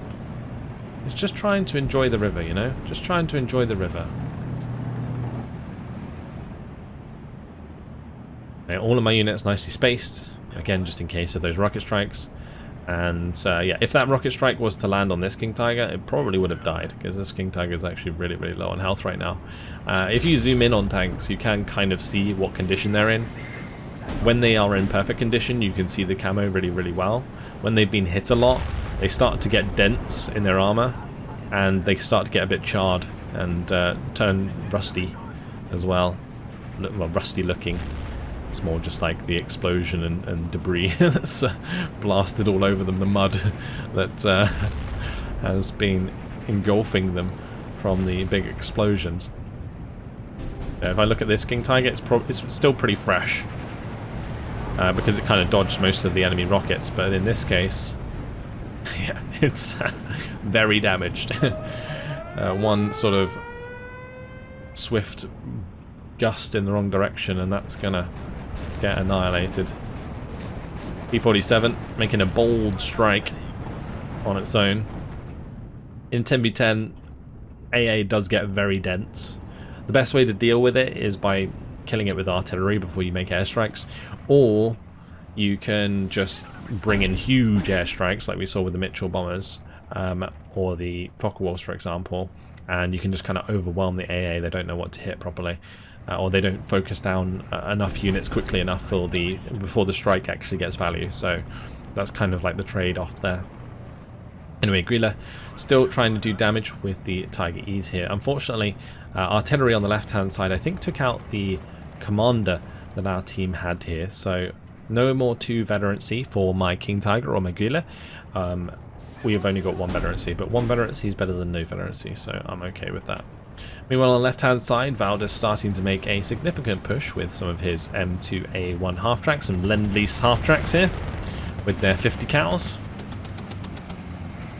It's just trying to enjoy the river, you know? Just trying to enjoy the river. Okay, all of my units nicely spaced. Again, just in case of those rocket strikes. And yeah, if that rocket strike was to land on this King Tiger, it probably would have died, because this King Tiger is actually really, really low on health right now. If you zoom in on tanks, you can kind of see what condition they're in. When they are in perfect condition, you can see the camo really, really well. When they've been hit a lot, they start to get dents in their armor, and they start to get a bit charred and turn rusty as well. Well, rusty looking. It's more just like the explosion and debris that's blasted all over them, the mud that has been engulfing them from the big explosions. If I look at this King Tiger, it's still pretty fresh, because it kind of dodged most of the enemy rockets, but in this case, yeah, it's very damaged. One sort of swift gust in the wrong direction and that's gonna get annihilated. P-47 making a bold strike on its own. In 10v10, AA does get very dense. The best way to deal with it is by killing it with artillery before you make airstrikes, or you can just bring in huge airstrikes like we saw with the Mitchell bombers, or the Focke-Wulfs, for example, and you can just kind of overwhelm the AA. They don't know what to hit properly, or they don't focus down enough units quickly enough for before the strike actually gets value. So that's kind of like the trade-off there. Anyway, Grilla still trying to do damage with the Tiger E's here. Unfortunately, artillery on the left-hand side, I think, took out the commander that our team had here. So no more 2 veterancy for my King Tiger or my Grilla. We have only got 1 veterancy, but 1 veterancy is better than no veterancy, so I'm okay with that. Meanwhile, on the left-hand side, Valda's starting to make a significant push with some of his M2A1 half-tracks and Lend-Lease half-tracks here with their 50 cals.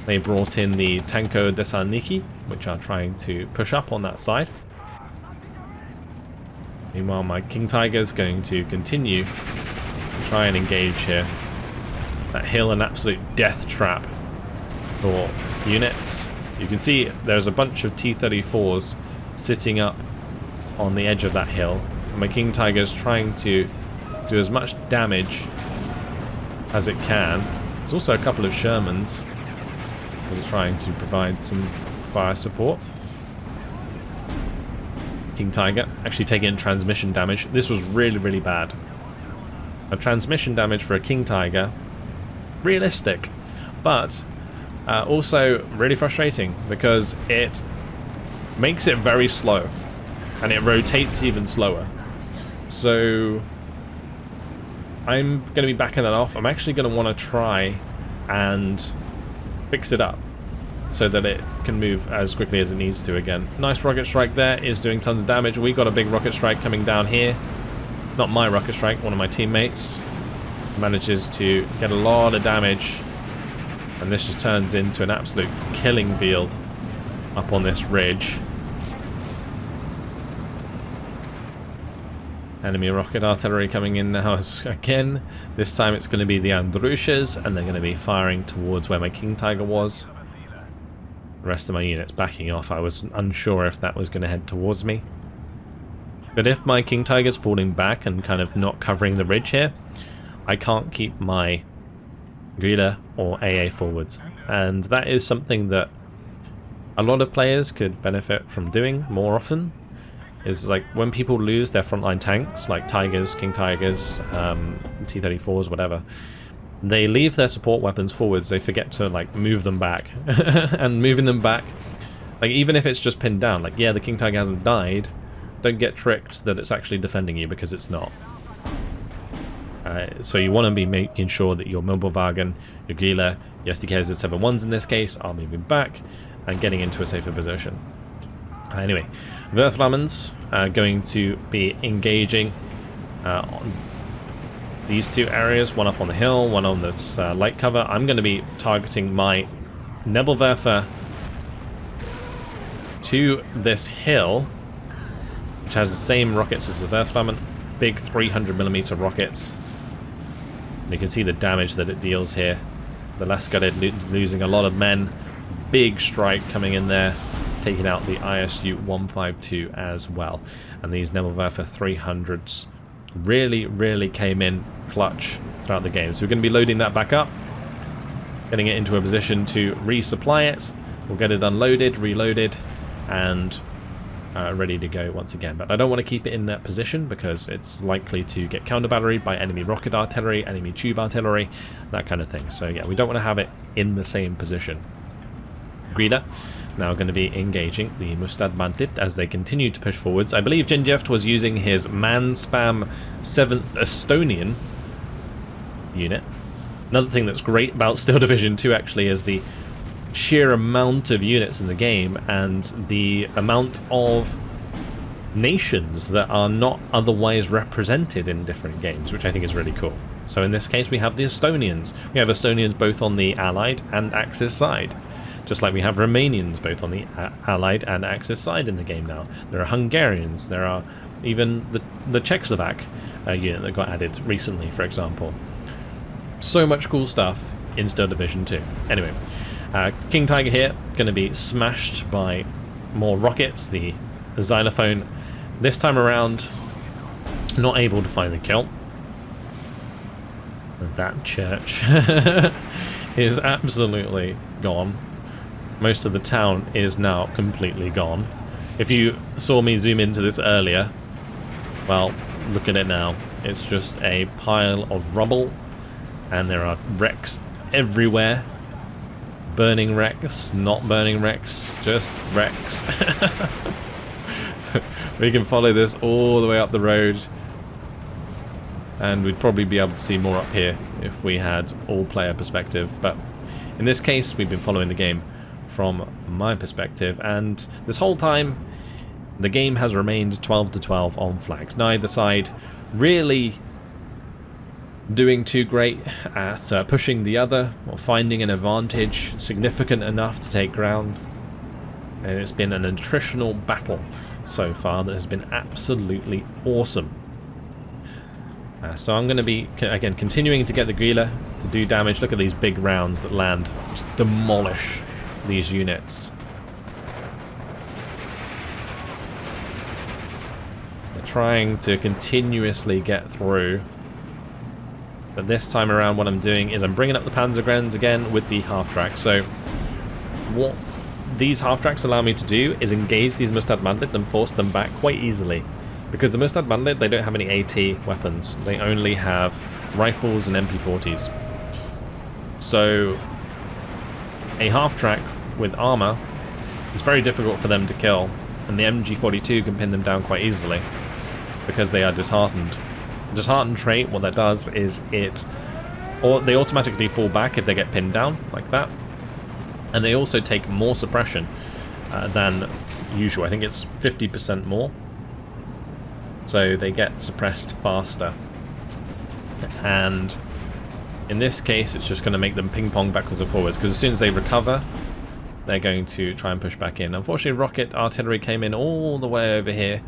They brought in the Tanko Thessaloniki, which are trying to push up on that side. Meanwhile, my King Tiger is going to continue to try and engage here. That hill, an absolute death trap for units. You can see there's a bunch of T-34s sitting up on the edge of that hill. And my King Tiger is trying to do as much damage as it can. There's also a couple of Shermans that are trying to provide some fire support. King Tiger actually taking transmission damage. This was really, really bad. A transmission damage for a King Tiger, realistic, but also really frustrating because it makes it very slow and it rotates even slower. So I'm going to be backing that off. I'm actually going to want to try and fix it up so that it can move as quickly as it needs to again. Nice rocket strike there, is doing tons of damage. We got a big rocket strike coming down here. Not my rocket strike, one of my teammates manages to get a lot of damage, and this just turns into an absolute killing field up on this ridge. Enemy rocket artillery coming in now again. This time it's going to be the Andrushas, and they're going to be firing towards where my King Tiger was. The rest of my units backing off. I was unsure if that was going to head towards me. But if my King Tiger's falling back and kind of not covering the ridge here, I can't keep my Grilla or AA forwards. And that is something that a lot of players could benefit from doing more often. Is like when people lose their frontline tanks, like Tigers, King Tigers, T-34s, whatever, they leave their support weapons forwards. They forget to like move them back. And moving them back, like even if it's just pinned down, like yeah, the King Tiger hasn't died, don't get tricked that it's actually defending you, because it's not. So you want to be making sure that your Mobilwagen, your Guerilla, your SDKs at 7-1s in this case are moving back and getting into a safer position. Anyway, Werflammens are going to be engaging on these two areas, one up on the hill, one on this light cover. I'm going to be targeting my Nebelwerfer to this hill, which has the same rockets as the Werflammen, big 300mm rockets. You can see the damage that it deals here. The Lascadet losing a lot of men. Big strike coming in there, taking out the ISU 152 as well. And these Nebelwerfer 300s really came in clutch throughout the game. So we're going to be loading that back up, getting it into a position to resupply it. We'll get it unloaded, reloaded, and ready to go once again. But I don't want to keep it in that position because it's likely to get counter-batteried by enemy rocket artillery, enemy tube artillery, that kind of thing. So yeah, we don't want to have it in the same position. Guerilla now going to be engaging the Mustad-Bandit as they continue to push forwards. I believe Genjeft was using his man-spam 7th Estonian unit. Another thing that's great about Steel Division 2 actually is the sheer amount of units in the game and the amount of nations that are not otherwise represented in different games, which I think is really cool. So in this case we have the Estonians. We have Estonians both on the Allied and Axis side, just like we have Romanians both on the Allied and Axis side in the game now. There are Hungarians, there are even the Czechoslovak unit that got added recently, for example. So much cool stuff in Steel Division 2. Anyway, King Tiger here, going to be smashed by more rockets, the xylophone. This time around, not able to find the kill. That church is absolutely gone. Most of the town is now completely gone. If you saw me zoom into this earlier, well, look at it now. It's just a pile of rubble, and there are wrecks everywhere. Burning wrecks, not burning wrecks, just wrecks. We can follow this all the way up the road, and we'd probably be able to see more up here if we had all player perspective, but in this case we've been following the game from my perspective, and this whole time the game has remained 12-12 on flags. Neither side really doing too great at pushing the other or finding an advantage significant enough to take ground, and it's been an attritional battle so far that has been absolutely awesome. So I'm going to be again continuing to get the Guerilla to do damage. Look at these big rounds that land, just demolish these units. They're trying to continuously get through. But this time around what I'm doing is I'm bringing up the Panzergrens again with the half-track. So what these half-tracks allow me to do is engage these Mustad-Bandit and force them back quite easily. Because the Mustad-Bandit, they don't have any AT weapons. They only have rifles and MP40s. So a half-track with armor is very difficult for them to kill. And the MG42 can pin them down quite easily because they are disheartened. Disheartened trait, what that does is they automatically fall back if they get pinned down like that, and they also take more suppression than usual. I think it's 50% more, so they get suppressed faster, and in this case it's just going to make them ping pong backwards and forwards, because as soon as they recover they're going to try and push back in. Unfortunately rocket artillery came in all the way over here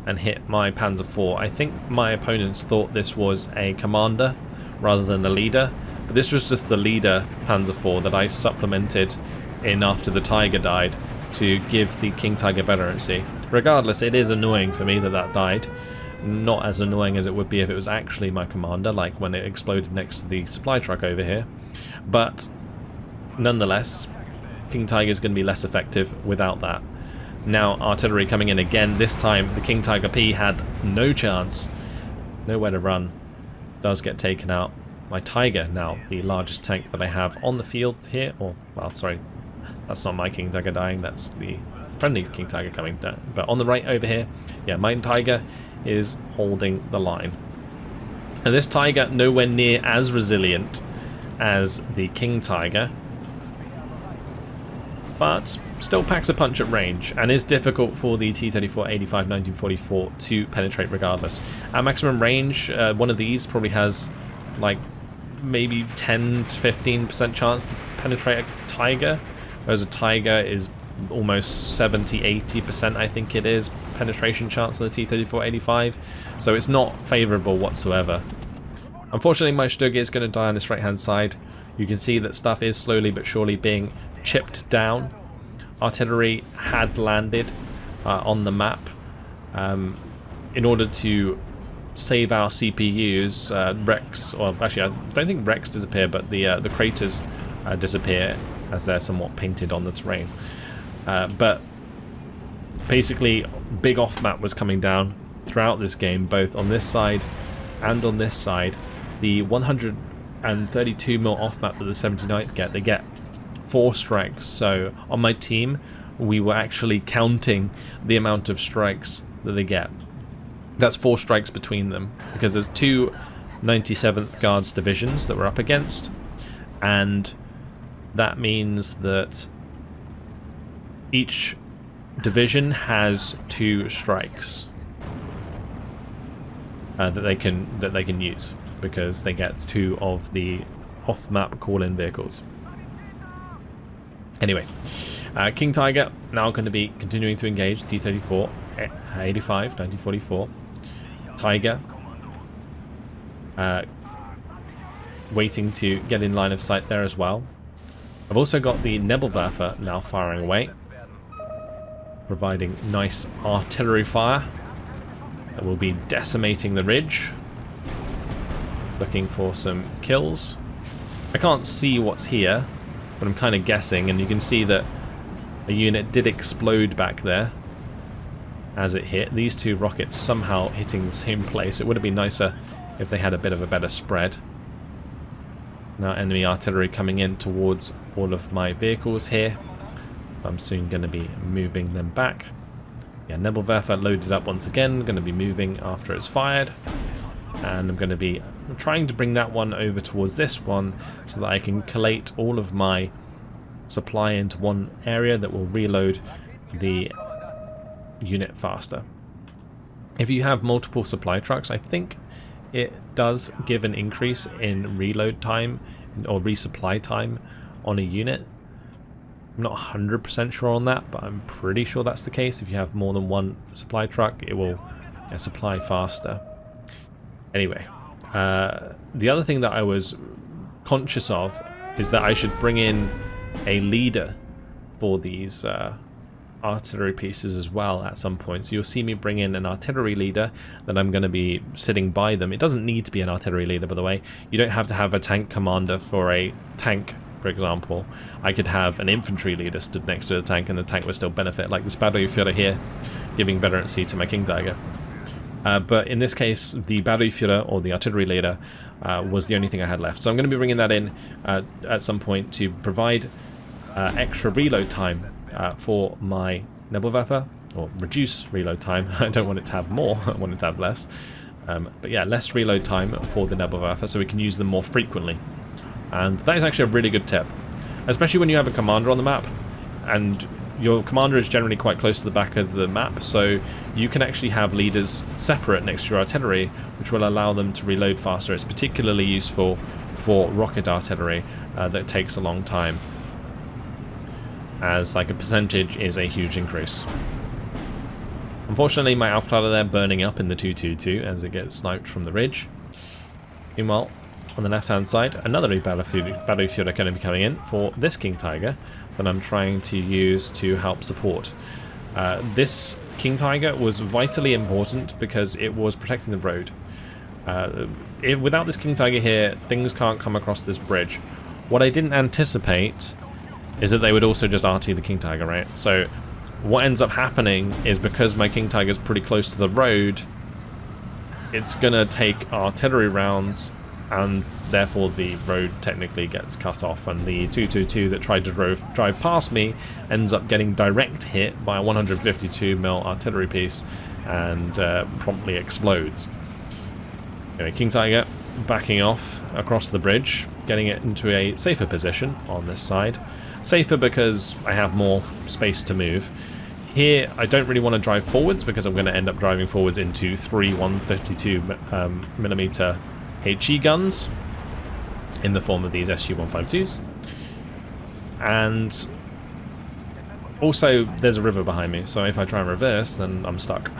and hit my Panzer IV. I think my opponents thought this was a commander rather than a leader, but this was just the leader Panzer IV that I supplemented in after the Tiger died to give the King Tiger veterancy. Regardless, it is annoying for me that that died. Not as annoying as it would be if it was actually my commander, like when it exploded next to the supply truck over here. But nonetheless, King Tiger is going to be less effective without that. Now artillery coming in again. This time the King Tiger P had no chance, nowhere to run. Does get taken out. My Tiger now, the largest tank that I have on the field here, or well, sorry, that's not my King Tiger dying, that's the friendly King Tiger coming down. But on the right over here, yeah, my Tiger is holding the line. And this Tiger nowhere near as resilient as the King Tiger, but still packs a punch at range and is difficult for the T-34-85 1944 to penetrate regardless. At maximum range, one of these probably has like maybe 10 to 15% chance to penetrate a Tiger, whereas a Tiger is almost 70-80%, I think it is, penetration chance on the T-34-85, so it's not favourable whatsoever. Unfortunately, my Stug is going to die on this right hand side. You can see that stuff is slowly but surely being chipped down. Artillery had landed on the map. In order to save our CPUs, Rex, or actually I don't think Rex disappear, but the craters disappear as they're somewhat painted on the terrain. But basically, big off-map was coming down throughout this game, both on this side and on this side. The 132mm off-map that the 79th get, they get 4 strikes. So on my team, we were actually counting the amount of strikes that they get. That's 4 strikes between them, because there's 2 97th Guards divisions that we're up against, and that means that each division has 2 strikes that they can use, because they get 2 of the off-map call-in vehicles. Anyway, King Tiger now going to be continuing to engage T-34 85 1944. Tiger waiting to get in line of sight there as well. I've also got the Nebelwerfer now firing away, providing nice artillery fire that will be decimating the ridge. Looking for some kills. I can't see what's here, but I'm kind of guessing, and you can see that a unit did explode back there as it hit. These 2 rockets somehow hitting the same place. It would have been nicer if they had a bit of a better spread. Now enemy artillery coming in towards all of my vehicles here. I'm soon going to be moving them back. Yeah, Nebelwerfer loaded up once again, going to be moving after it's fired. And I'm going to be trying to bring that one over towards this one so that I can collate all of my supply into one area that will reload the unit faster. If you have multiple supply trucks, I think it does give an increase in reload time or resupply time on a unit. I'm not 100% sure on that, but I'm pretty sure that's the case. If you have more than one supply truck, it will supply faster. Anyway, the other thing that I was conscious of is that I should bring in a leader for these artillery pieces as well at some point. So you'll see me bring in an artillery leader that I'm going to be sitting by them. It doesn't need to be an artillery leader, by the way. You don't have to have a tank commander for a tank, for example. I could have an infantry leader stood next to the tank and the tank would still benefit, like this Battlegroup here, giving veterancy to my King Tiger. But in this case, the Battlegroup or the artillery leader was the only thing I had left. So I'm going to be bringing that in at some point to provide extra reload time for my Nebelwerfer, or reduce reload time. I don't want it to have more, I want it to have less. But yeah, less reload time for the Nebelwerfer so we can use them more frequently. And that is actually a really good tip, especially when you have a commander on the map, and your commander is generally quite close to the back of the map, so you can actually have leaders separate next to your artillery, which will allow them to reload faster. It's particularly useful for rocket artillery that takes a long time, as like a percentage is a huge increase. Unfortunately, my Alpha there burning up in the 222 as it gets sniped from the ridge. Meanwhile, on the left-hand side, another Battlegroup going to be coming in for this King Tiger that I'm trying to use to help support. This King Tiger was vitally important because it was protecting the road. Without this King Tiger here, things can't come across this bridge. What I didn't anticipate is that they would also just RT the King Tiger, right? So what ends up happening is, because my King Tiger is pretty close to the road, it's going to take artillery rounds and therefore the road technically gets cut off, and the 222 that tried to drive past me ends up getting direct hit by a 152mm artillery piece and promptly explodes. Anyway, King Tiger backing off across the bridge, getting it into a safer position on this side. Safer because I have more space to move. Here, I don't really want to drive forwards because I'm going to end up driving forwards into three 152mm HE guns in the form of these SU-152s. And also, there's a river behind me, so if I try and reverse, then I'm stuck.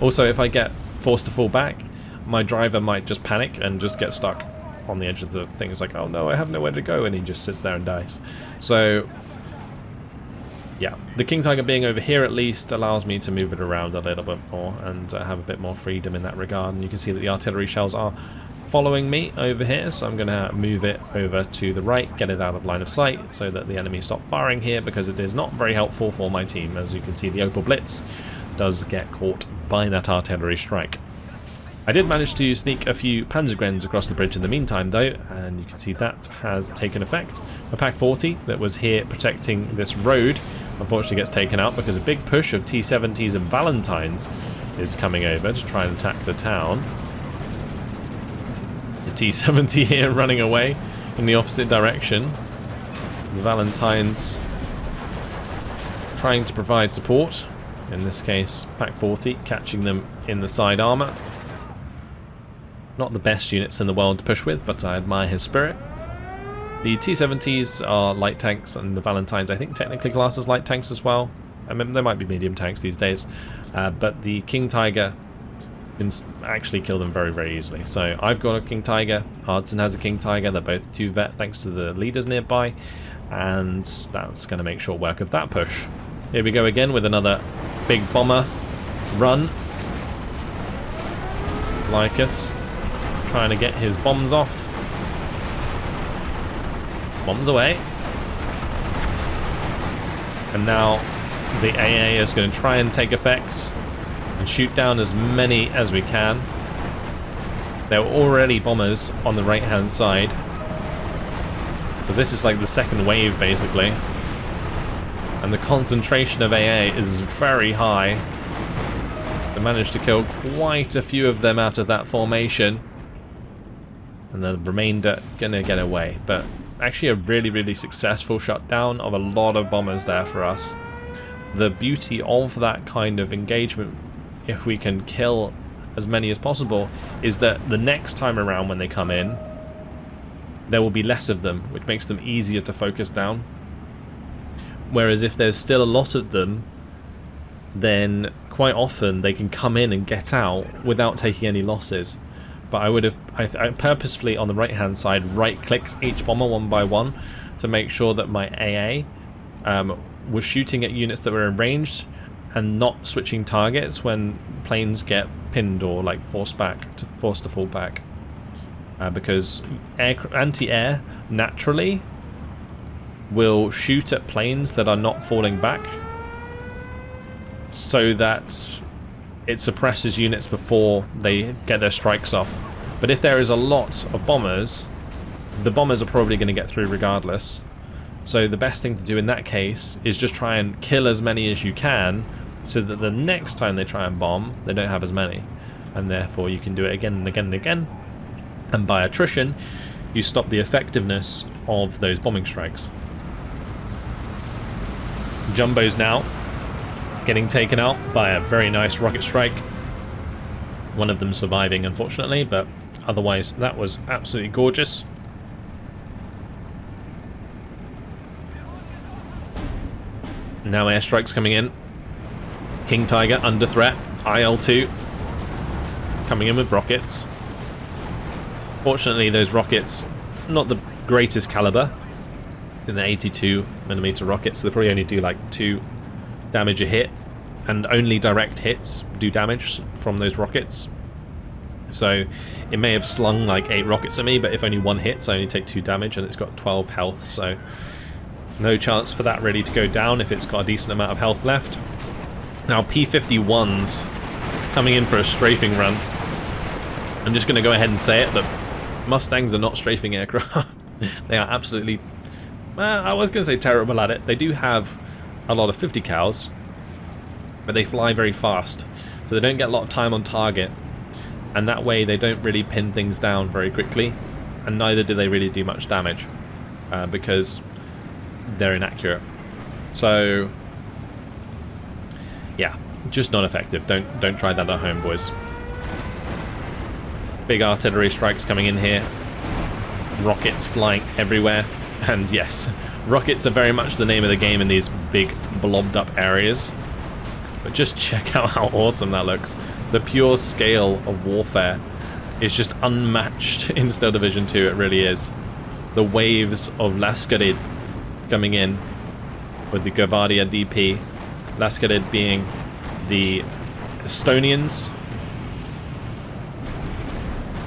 Also, if I get forced to fall back, my driver might just panic and just get stuck on the edge of the thing. It's like, oh no, I have nowhere to go, and he just sits there and dies. So yeah, the King Tiger being over here at least allows me to move it around a little bit more and have a bit more freedom in that regard. And you can see that the artillery shells are following me over here, so I'm going to move it over to the right, get it out of line of sight so that the enemy stop firing here, because it is not very helpful for my team. As you can see, the Opel Blitz does get caught by that artillery strike. I did manage to sneak a few Panzer across the bridge in the meantime though, and you can see that has taken effect. A Pak 40 that was here protecting this road unfortunately gets taken out because a big push of T-70s and Valentines is coming over to try and attack the town. The T-70 here running away in the opposite direction. The Valentines trying to provide support. In this case, Pak 40 catching them in the side armour. Not the best units in the world to push with, but I admire his spirit. The T-70s are light tanks, and the Valentines I think technically class as light tanks as well. I mean, they might be medium tanks these days, but the King Tiger can actually kill them very, very easily. So I've got a King Tiger, Hardson has a King Tiger, they're both 2 vet thanks to the leaders nearby, and that's going to make short work of that push. Here we go again with another big bomber run. Lycus trying to get his bombs off. Bombs away. And now the AA is going to try and take effect and shoot down as many as we can. There were already bombers on the right hand side, so this is like the second wave basically, and the concentration of AA is very high. They managed to kill quite a few of them out of that formation, and the remainder gonna get away. But actually a really, really successful shutdown of a lot of bombers there for us. The beauty of that kind of engagement, if we can kill as many as possible, is that the next time around when they come in, there will be less of them, which makes them easier to focus down. Whereas if there's still a lot of them, then quite often they can come in and get out without taking any losses. But I purposefully on the right hand side right clicked each bomber one by one to make sure that my AA was shooting at units that were in range and not switching targets when planes get pinned or like forced to fall back, because anti-air naturally will shoot at planes that are not falling back so that it suppresses units before they get their strikes off. But if there is a lot of bombers, the bombers are probably going to get through regardless. So the best thing to do in that case is just try and kill as many as you can, so that the next time they try and bomb, they don't have as many. And therefore you can do it again and again and again. And by attrition, you stop the effectiveness of those bombing strikes. Jumbos now getting taken out by a very nice rocket strike. One of them surviving, unfortunately, but otherwise that was absolutely gorgeous. Now airstrikes coming in. King Tiger under threat. IL-2 coming in with rockets. Fortunately, those rockets, not the greatest caliber. In the 82mm rockets, they probably only do like 2 damage a hit, and only direct hits do damage from those rockets. So it may have slung like 8 rockets at me, but if only 1 hits, I only take 2 damage, and it's got 12 health, so no chance for that really to go down if it's got a decent amount of health left. Now P-51s coming in for a strafing run. I'm just going to go ahead and say it, but Mustangs are not strafing aircraft. They are absolutely... Well, I was going to say terrible at it. They do have a lot of 50 cals, but they fly very fast, so they don't get a lot of time on target, and that way they don't really pin things down very quickly, and neither do they really do much damage because they're inaccurate. So yeah, just not effective. Don't try that at home, boys. Big artillery strikes coming in here, rockets flying everywhere, and yes, rockets are very much the name of the game in these big blobbed up areas. But just check out how awesome that looks. The pure scale of warfare is just unmatched in Steel Division 2, it really is. The waves of Laskarid coming in with the Gvardia DP. Laskarid being the Estonians.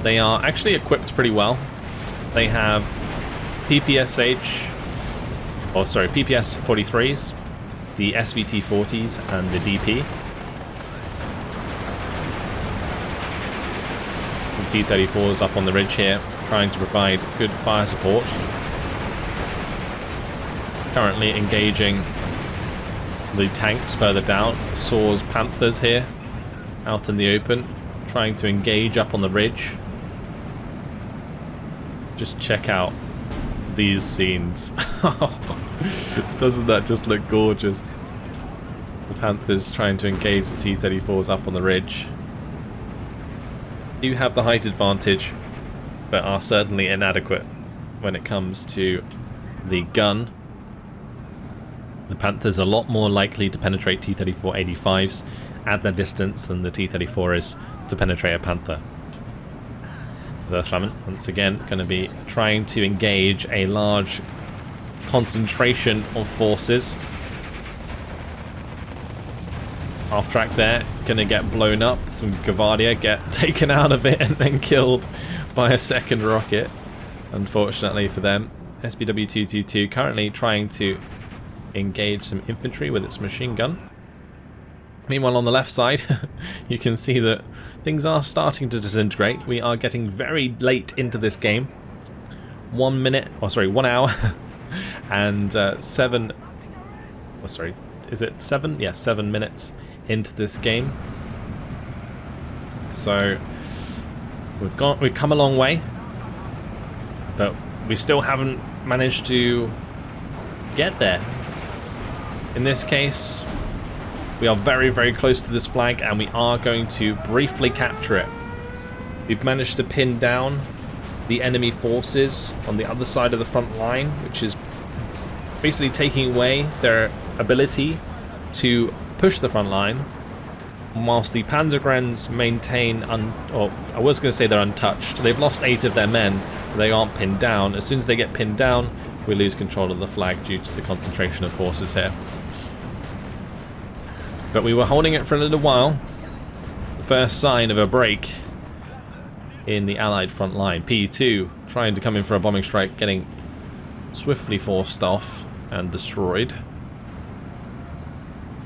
They are actually equipped pretty well. They have PPS 43s, the SVT 40s, and the DP. The T-34s up on the ridge here, trying to provide good fire support. Currently engaging the tanks further down. Saw's Panthers here, out in the open, trying to engage up on the ridge. Just check out these scenes. Doesn't that just look gorgeous? The Panthers trying to engage the T-34s up on the ridge. Do have the height advantage, but are certainly inadequate when it comes to the gun. The Panthers are a lot more likely to penetrate T-34 85s at the distance than the T-34 is to penetrate a Panther. The Flamen, once again, going to be trying to engage a large concentration of forces. Half track there, going to get blown up. Some Gvardia get taken out of it and then killed by a second rocket, unfortunately for them. SBW222 currently trying to engage some infantry with its machine gun. Meanwhile, on the left side, you can see that things are starting to disintegrate. We are getting very late into this game. 1 hour and 7 minutes into this game. So we've come a long way, but we still haven't managed to get there. In this case, we are very, very close to this flag, and we are going to briefly capture it. We've managed to pin down the enemy forces on the other side of the front line, which is basically taking away their ability to push the front line, whilst the Panzergrenz maintain, I was going to say they're untouched. They've lost 8 of their men, but they aren't pinned down. As soon as they get pinned down, we lose control of the flag due to the concentration of forces here. But we were holding it for a little while. The first sign of a break in the Allied front line. P2 trying to come in for a bombing strike, getting swiftly forced off and destroyed.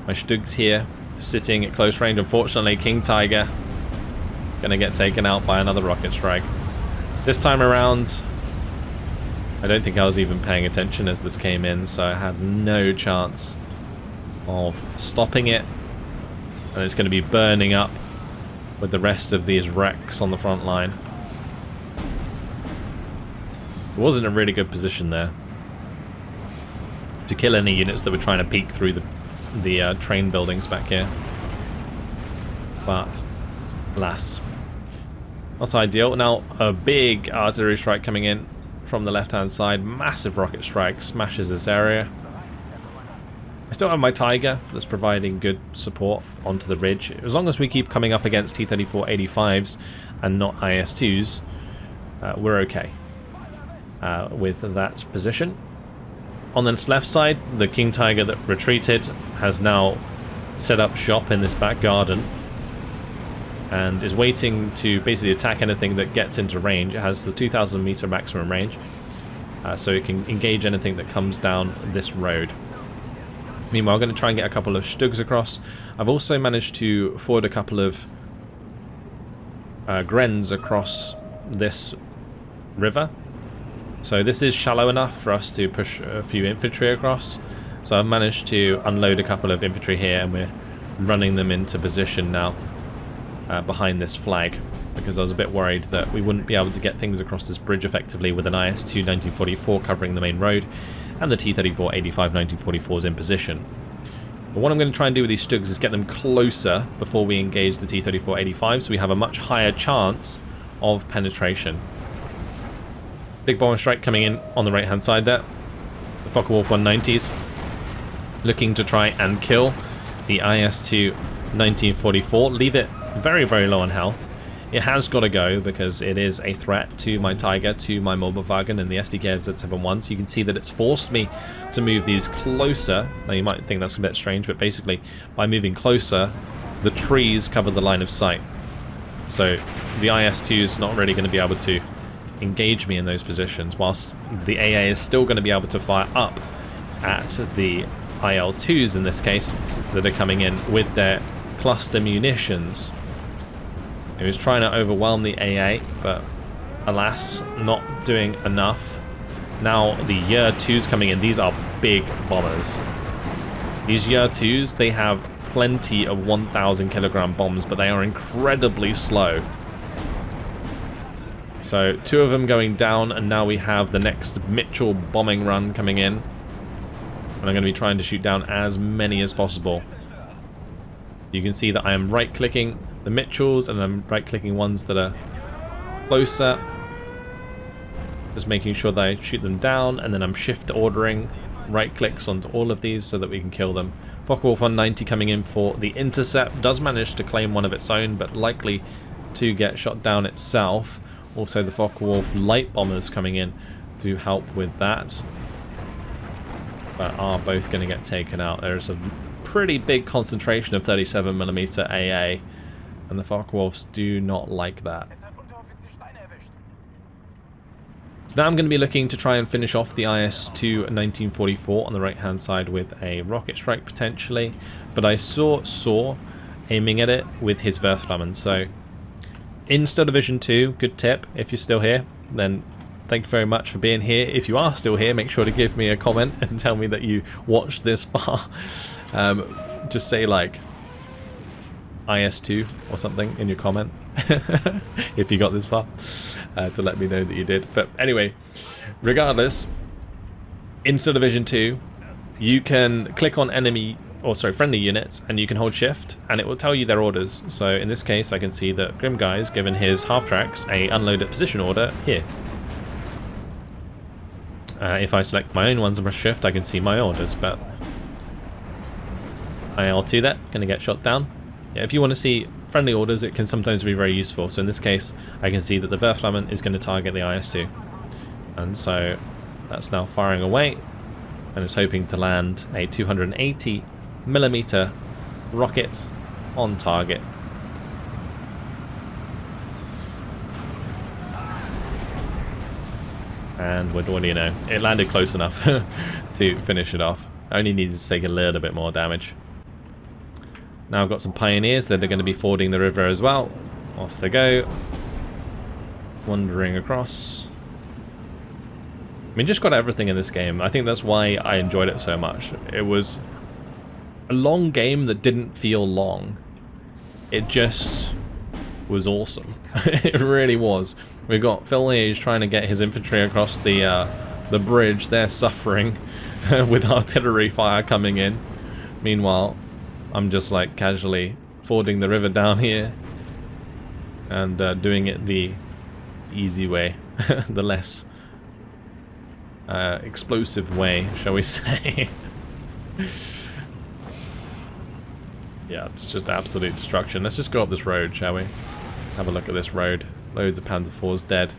My Stugs here, sitting at close range. Unfortunately, King Tiger gonna get taken out by another rocket strike. This time around, I don't think I was even paying attention as this came in, so I had no chance of stopping it. And it's going to be burning up with the rest of these wrecks on the front line. It wasn't a really good position there to kill any units that were trying to peek through the train buildings back here. But alas, not ideal. Now a big artillery strike coming in from the left hand side. Massive rocket strike smashes this area. I still have my Tiger that's providing good support onto the ridge. As long as we keep coming up against T-34 85s and not IS-2s, we're okay with that position. On this left side, the King Tiger that retreated has now set up shop in this back garden and is waiting to basically attack anything that gets into range. It has the 2,000 meter maximum range, so it can engage anything that comes down this road. Meanwhile, I'm going to try and get a couple of Stugs across. I've also managed to forward a couple of Grens across this river. So this is shallow enough for us to push a few infantry across. So I've managed to unload a couple of infantry here, and we're running them into position now behind this flag, because I was a bit worried that we wouldn't be able to get things across this bridge effectively with an IS-2 1944 covering the main road and the T-34 85 1944s in position. But what I'm going to try and do with these Stugs is get them closer before we engage the T-34 85, so we have a much higher chance of penetration. Big bomber strike coming in on the right hand side there. The Focke-Wulf 190s looking to try and kill the IS-2 1944. Leave it very, very low on health. It has got to go because it is a threat to my Tiger, to my Mobilwagen and the SDK Z71. So you can see that it's forced me to move these closer. Now you might think that's a bit strange, but basically by moving closer, the trees cover the line of sight. So the IS-2 is not really going to be able to engage me in those positions, whilst the AA is still going to be able to fire up at the IL-2s in this case that are coming in with their cluster munitions. He was trying to overwhelm the AA, but alas, not doing enough. Now the Year 2s coming in. These are big bombers. These Year 2s, they have plenty of 1,000 kilogram bombs, but they are incredibly slow. So 2 of them going down, and now we have the next Mitchell bombing run coming in. And I'm going to be trying to shoot down as many as possible. You can see that I am right-clicking the Mitchells, and I'm right-clicking ones that are closer. Just making sure that I shoot them down, and then I'm shift-ordering right-clicks onto all of these so that we can kill them. Focke-Wulf 190 coming in for the intercept. Does manage to claim one of its own, but likely to get shot down itself. Also the Focke-Wulf light bombers coming in to help with that, but are both going to get taken out. There's a pretty big concentration of 37mm AA, and the Focke-Wulfs do not like that. So now I'm going to be looking to try and finish off the IS-2 1944 on the right hand side with a rocket strike potentially, but I saw aiming at it with his Werframmen. So in Still Division 2, good tip, if you're still here, then thank you very much for being here. If you are still here, make sure to give me a comment and tell me that you watched this far. Just say like IS2 or something in your comment if you got this far, to let me know that you did. But anyway, regardless, in Still Division 2, you can click on friendly units, and you can hold shift and it will tell you their orders. So in this case I can see that Grim Guy's given his half-tracks a unloaded position order here. If I select my own ones and press shift, I can see my orders, but IL-2 there, going to get shot down. Yeah, if you want to see friendly orders, it can sometimes be very useful. So in this case I can see that the Werframmen is going to target the IS-2, and so that's now firing away and is hoping to land a 280mm rocket on target. And what do you know, it landed close enough to finish it off. I only needed to take a little bit more damage. Now I've got some pioneers that are going to be fording the river as well. Off they go, wandering across. I mean, just got everything in this game. I think that's why I enjoyed it so much. It was a long game that didn't feel long. It just was awesome. It really was. We've got Phil Age trying to get his infantry across the bridge. They're suffering with artillery fire coming in. Meanwhile, I'm just like casually fording the river down here and doing it the easy way, the less explosive way, shall we say. Yeah, it's just absolute destruction. Let's just go up this road, shall we? Have a look at this road. Loads of Panzer IVs dead.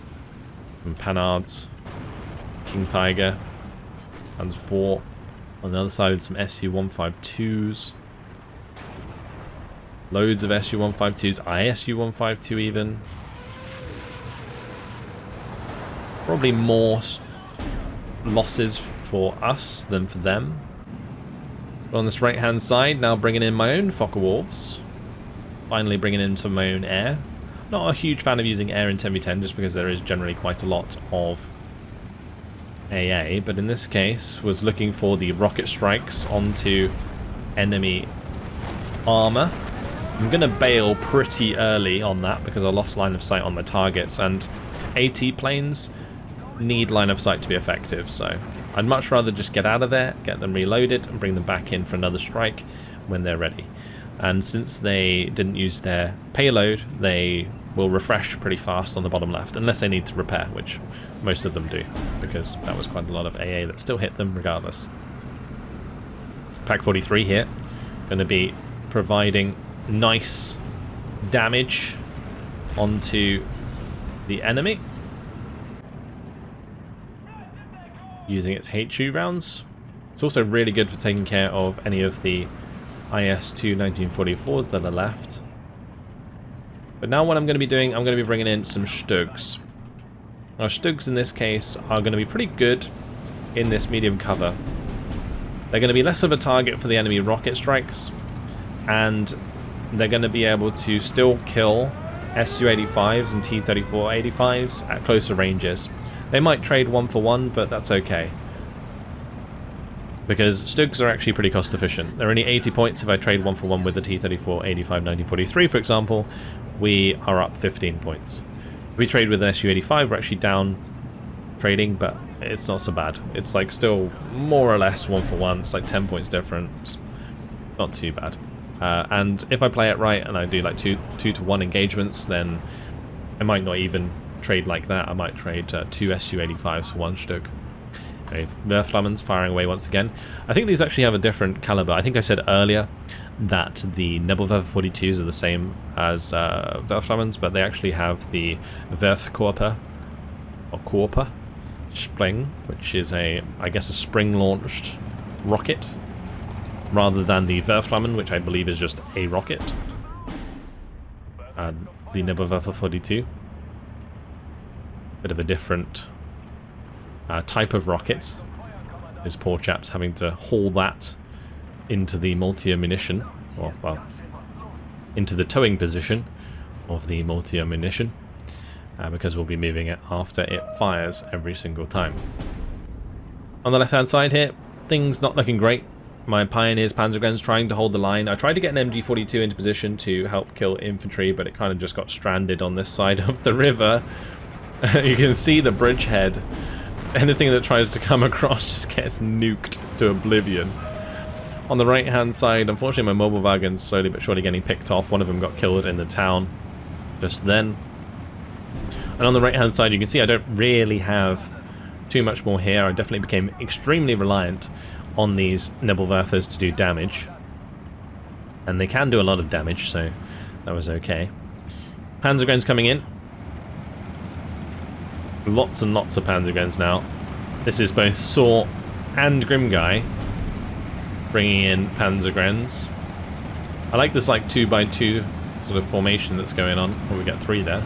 And Panards. King Tiger. Panzer IV. On the other side, some Su-152s. Loads of Su-152s. ISU-152 even. Probably more losses for us than for them. But on this right hand side, now bringing in my own Focke-Wulfs. Finally bringing in some my own air. Not a huge fan of using air in 10v10 just because there is generally quite a lot of AA, but in this case was looking for the rocket strikes onto enemy armor. I'm going to bail pretty early on that because I lost line of sight on my targets, and AT planes need line of sight to be effective, so I'd much rather just get out of there, get them reloaded, and bring them back in for another strike when they're ready. And since they didn't use their payload, they will refresh pretty fast on the bottom left, unless they need to repair, which most of them do, because that was quite a lot of AA that still hit them regardless. Pack 43 here, going to be providing nice damage onto the enemy, using its HU rounds. It's also really good for taking care of any of the IS-2 1944s that are left. But now what I'm going to be doing, I'm going to be bringing in some Stugs. Now Stugs in this case are going to be pretty good in this medium cover. They're going to be less of a target for the enemy rocket strikes, and they're going to be able to still kill Su-85s and T-34-85s at closer ranges. They might trade 1-for-1, but that's okay, because Stugs are actually pretty cost efficient. They're only 80 points if I trade 1-for-1 with the T-34-85-1943, for example. We are up 15 points. If we trade with an Su-85, we're actually down trading, but it's not so bad. It's like still more or less 1-for-1. It's like 10 points difference. Not too bad. And if I play it right and I do like 2-to-1 engagements, then I might not even trade like that. I might trade 2 Su-85s for 1 Stug. Okay, Werflammen's firing away once again. I think these actually have a different caliber. I think I said earlier that the Nebelwerfer 42s are the same as Werflammen's, but they actually have the Werfkorper, or Korper, Spring, which is I guess a spring-launched rocket, rather than the Werflammen, which I believe is just a rocket. The Nebelwerfer 42. Bit of a different type of rocket. Those poor chaps having to haul that into the multi-ammunition, or well, into the towing position of the multi-ammunition, because we'll be moving it after it fires every single time. On the left-hand side here, things not looking great. My Pioneers Panzergren's trying to hold the line. I tried to get an MG42 into position to help kill infantry, but it kind of just got stranded on this side of the river. You can see the bridgehead. Anything that tries to come across just gets nuked to oblivion. On the right hand side, unfortunately my mobile wagon's slowly but surely getting picked off. One of them got killed in the town just then. And on the right hand side you can see I don't really have too much more here. I definitely became extremely reliant on these Nebelwerfers to do damage. And they can do a lot of damage, so that was okay. Panzergren's coming in. Lots and lots of Panzergrens now. This is both Saw and Grimguy bringing in Panzergrens. I like this like 2x2 sort of formation that's going on. Oh, we get 3 there.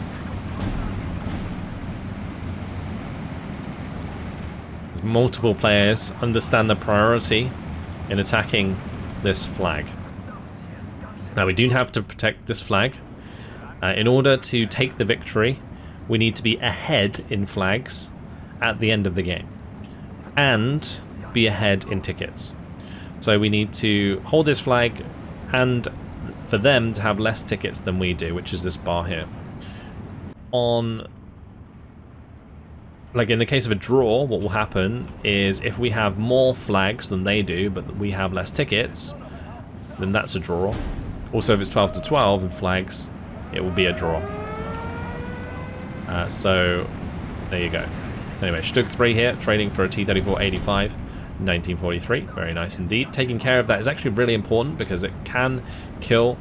There's multiple players understand the priority in attacking this flag. Now we do have to protect this flag. In order to take the victory, we need to be ahead in flags at the end of the game, and be ahead in tickets. So we need to hold this flag, and for them to have less tickets than we do, which is this bar here. Like in the case of a draw, what will happen is if we have more flags than they do, but we have less tickets, then that's a draw. Also, if it's 12-12 in flags, it will be a draw. So there you go. Anyway, Stug 3 here, trading for a T-34-85 1943. Very nice indeed. Taking care of that is actually really important because it can kill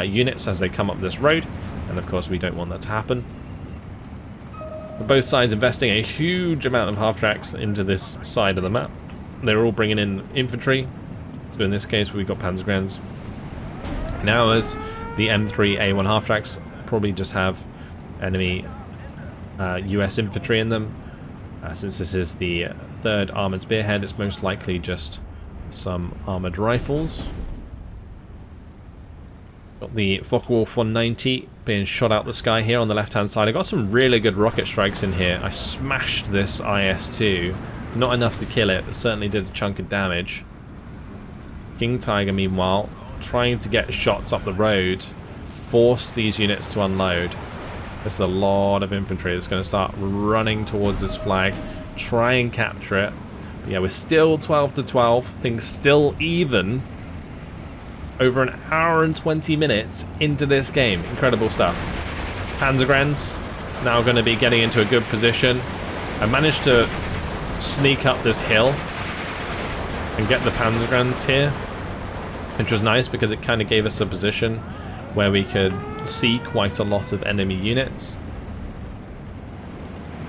units as they come up this road, and of course we don't want that to happen. But both sides investing a huge amount of half-tracks into this side of the map. They're all bringing in infantry, so in this case we've got Panzergrens. In ours, the M3A1 half-tracks probably just have enemy US infantry in them. Since this is the 3rd Armoured Spearhead, it's most likely just some armoured rifles. Got the Focke-Wulf 190 being shot out the sky here on the left-hand side. I got some really good rocket strikes in here. I smashed this IS-2. Not enough to kill it, but certainly did a chunk of damage. King Tiger, meanwhile, trying to get shots up the road, force these units to unload. This is a lot of infantry that's going to start running towards this flag, try and capture it. But yeah, we're still 12 to 12, things still even. Over an hour and 20 minutes into this game. Incredible stuff. Panzergrenz now going to be getting into a good position. I managed to sneak up this hill and get the Panzergrenz here, which was nice because it kind of gave us a position where we could see quite a lot of enemy units.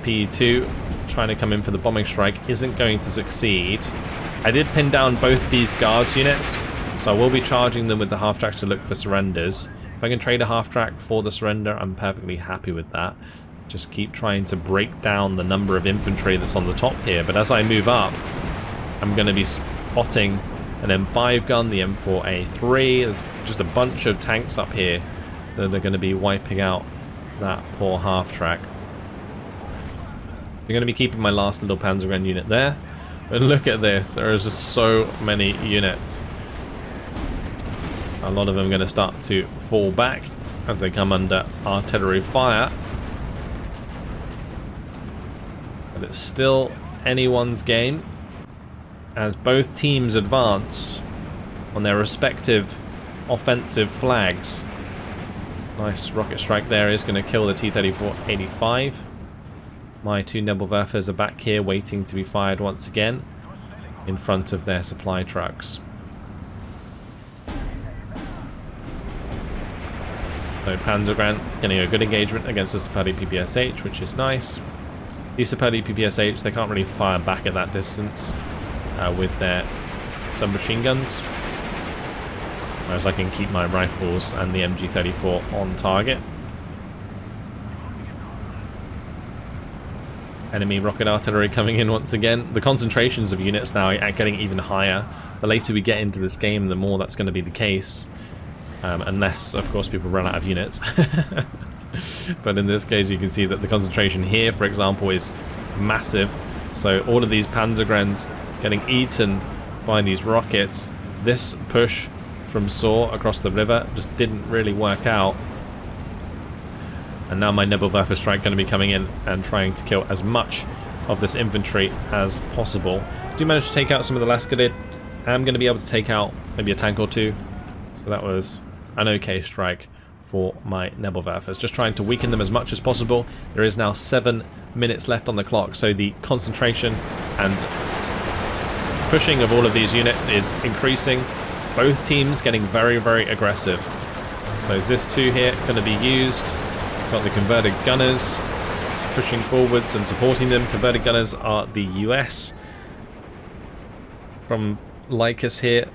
P2 trying to come in for the bombing strike isn't going to succeed. I did pin down both these guards units, so I will be charging them with the half-tracks to look for surrenders. If I can trade a half-track for the surrender, I'm perfectly happy with that. Just keep trying to break down the number of infantry that's on the top here. But as I move up, I'm going to be spotting an M5 gun, the M4A3. There's just a bunch of tanks up here that are going to be wiping out that poor half-track. I'm going to be keeping my last little Panzergren unit there. But look at this, there are just so many units. A lot of them are going to start to fall back as they come under artillery fire. But it's still anyone's game as both teams advance on their respective offensive flags. Nice rocket strike there is going to kill the T-34-85. My two Nebelwerfers are back here waiting to be fired once again in front of their supply trucks. So Panzergren getting a good engagement against the Sapadi PPSH, which is nice. These Sapadi PPSH, they can't really fire back at that distance with their submachine guns, whereas I can keep my rifles and the MG34 on target. Enemy rocket artillery coming in once again. The concentrations of units now are getting even higher. The later we get into this game, the more that's going to be the case. Unless, of course, people run out of units. But in this case, you can see that the concentration here, for example, is massive. So all of these Panzergrens getting eaten by these rockets. This push from Saar across the river just didn't really work out. And now my Nebelwerfer strike going to be coming in and trying to kill as much of this infantry as possible. Do manage to take out some of the Lascadid. I'm going to be able to take out maybe a tank or two. So that was an okay strike for my Nebelwerfers. Just trying to weaken them as much as possible. There is now 7 minutes left on the clock, so the concentration and pushing of all of these units is increasing. Both teams getting very, very aggressive. So ZIS-2 here going to be used. Got the converted gunners pushing forwards and supporting them. Converted gunners are the US. From Lycus here,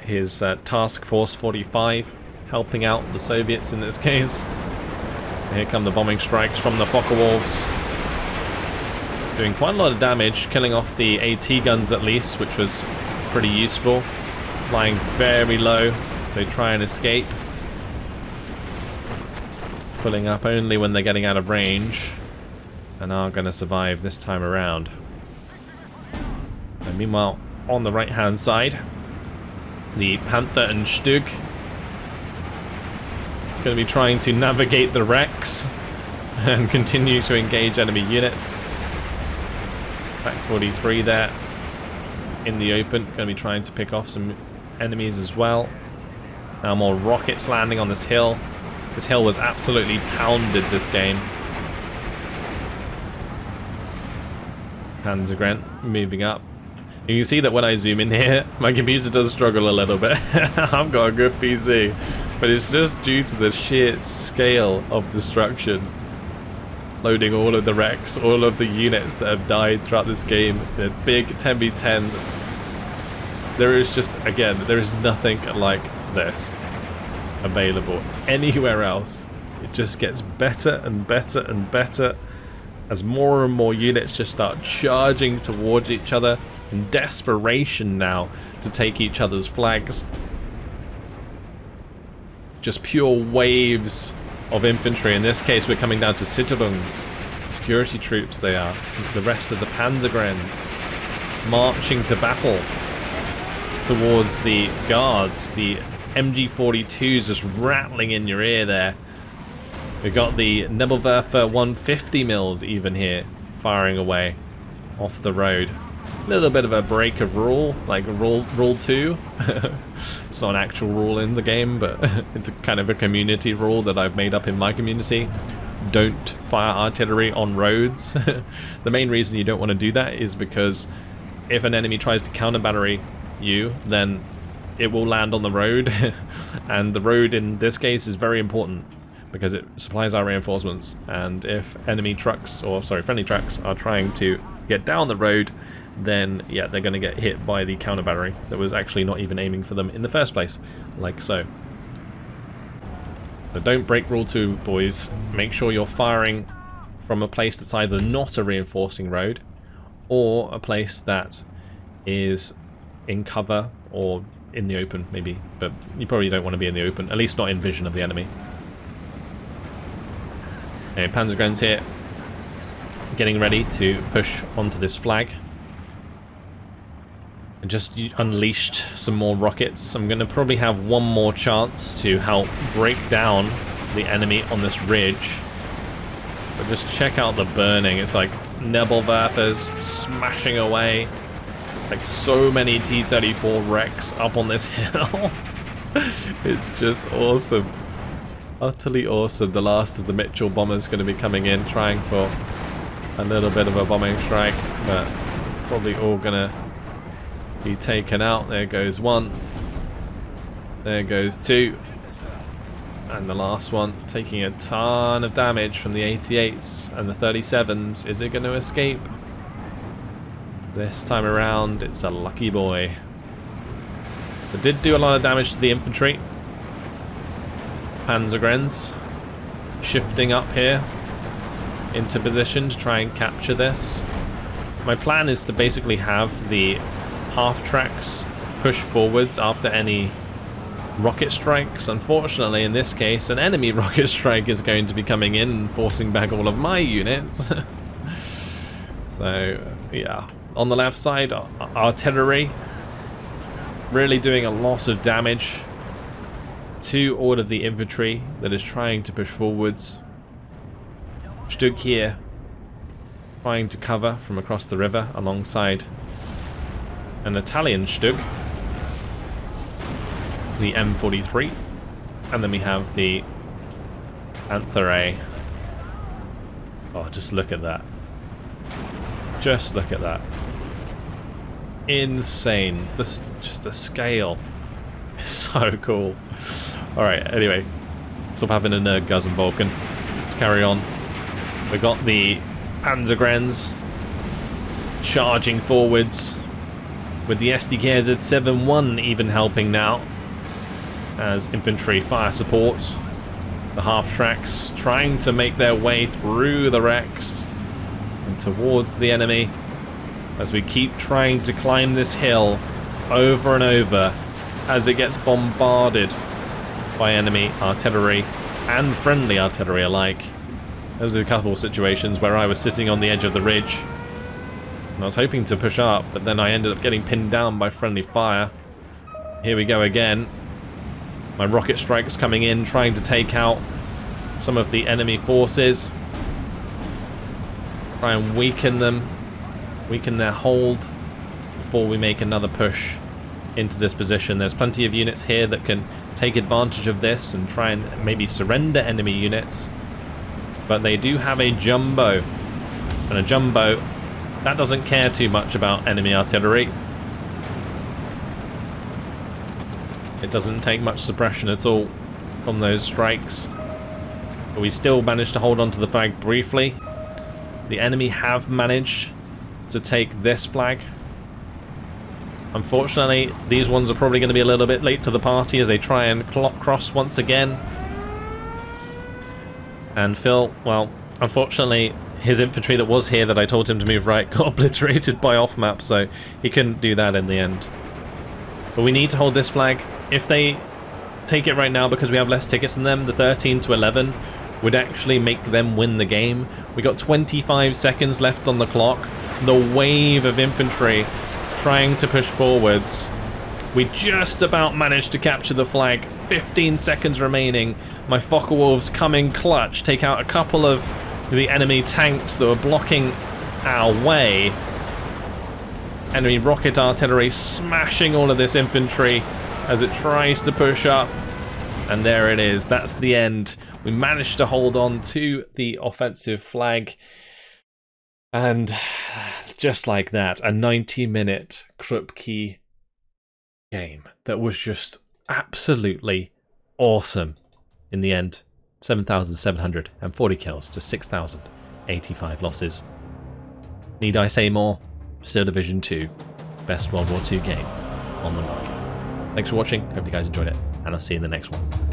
his Task Force 45, helping out the Soviets in this case. Here come the bombing strikes from the Focke-Wulfs. Doing quite a lot of damage, killing off the AT guns at least, which was pretty useful. Flying very low as they try and escape. Pulling up only when they're getting out of range, and are going to survive this time around. And meanwhile, on the right hand side, the Panther and Stug going to be trying to navigate the wrecks and continue to engage enemy units. Back 43 there in the open, going to be trying to pick off some enemies as well. Now more rockets landing on this hill. This hill was absolutely pounded this game. Panzergren moving up. You can see that when I zoom in here, my computer does struggle a little bit. I've got a good PC, but it's just due to the sheer scale of destruction. Loading all of the wrecks, all of the units that have died throughout this game, the big 10v10s. There is just, again, there is nothing like this available anywhere else. It just gets better and better and better as more and more units just start charging towards each other in desperation now to take each other's flags. Just pure waves of infantry. In this case, we're coming down to Sitterungs. Security troops they are. The rest of the Panzergrens marching to battle towards the guards. The MG42s just rattling in your ear there. We've got the Nebelwerfer 150 mils even here, firing away off the road. A little bit of a break of rule, like rule 2. It's not an actual rule in the game, but it's a kind of a community rule that I've made up in my community. Don't fire artillery on roads. The main reason you don't want to do that is because if an enemy tries to counter battery you, then it will land on the road. And the road in this case is very important because it supplies our reinforcements, and if enemy trucks, or sorry, friendly trucks are trying to get down the road, then yeah, they're going to get hit by the counter battery that was actually not even aiming for them in the first place, like so. So don't break rule 2, boys. Make sure you're firing from a place that's either not a reinforcing road or a place that is in cover or in the open, maybe, but you probably don't want to be in the open, at least not in vision of the enemy. Okay, Panzergrens here, getting ready to push onto this flag. I just unleashed some more rockets. I'm going to probably have one more chance to help break down the enemy on this ridge. But just check out the burning. It's like Nebelwerfers smashing away. Like so many T-34 wrecks up on this hill. It's just awesome. Utterly awesome. The last of the Mitchell bombers going to be coming in, trying for a little bit of a bombing strike, but probably all going to be taken out. There goes one. There goes two. And the last one taking a ton of damage from the 88s and the 37s. Is it going to escape? This time around, it's a lucky boy. It did do a lot of damage to the infantry. Panzergrens shifting up here into position to try and capture this. My plan is to basically have the half tracks push forwards after any rocket strikes. Unfortunately, in this case, an enemy rocket strike is going to be coming in and forcing back all of my units. So, yeah. On the left side, artillery really doing a lot of damage to all of the infantry that is trying to push forwards. Stug here, trying to cover from across the river alongside an Italian Stug, the M43, and then we have the Panther A. Oh, just look at that. Just look at that. Insane. This, just the scale is so cool. Alright, anyway. Stop having a nerdgasm, Vulcan. Let's carry on. We got the Panzergrens charging forwards with the SDKZ-71 even helping now as infantry fire support. The half tracks trying to make their way through the wrecks and towards the enemy as we keep trying to climb this hill over and over as it gets bombarded by enemy artillery and friendly artillery alike. Those are a couple of situations where I was sitting on the edge of the ridge and I was hoping to push up, but then I ended up getting pinned down by friendly fire. Here we go again. My rocket strikes coming in, trying to take out some of the enemy forces. Try and weaken them, weaken their hold before we make another push into this position. There's plenty of units here that can take advantage of this and try and maybe surrender enemy units. But they do have a jumbo, and a jumbo that doesn't care too much about enemy artillery. It doesn't take much suppression at all from those strikes. But we still managed to hold on to the flag briefly. The enemy have managed to take this flag. Unfortunately, these ones are probably going to be a little bit late to the party as they try and cross once again. And Phil, well, unfortunately, his infantry that was here that I told him to move right got obliterated by off-map, so he couldn't do that in the end. But we need to hold this flag. If they take it right now because we have less tickets than them, the 13 to 11, would actually make them win the game. We got 25 seconds left on the clock. The wave of infantry trying to push forwards. We just about managed to capture the flag. 15 seconds remaining. My Focke-Wulfs come in clutch, take out a couple of the enemy tanks that were blocking our way. Enemy rocket artillery smashing all of this infantry as it tries to push up. And there it is. That's the end. We managed to hold on to the offensive flag. And just like that, a 90-minute Krupki game that was just absolutely awesome. In the end, 7,740 kills to 6,085 losses. Need I say more? Steel Division 2, best World War II game on the market. Thanks for watching, hope you guys enjoyed it, and I'll see you in the next one.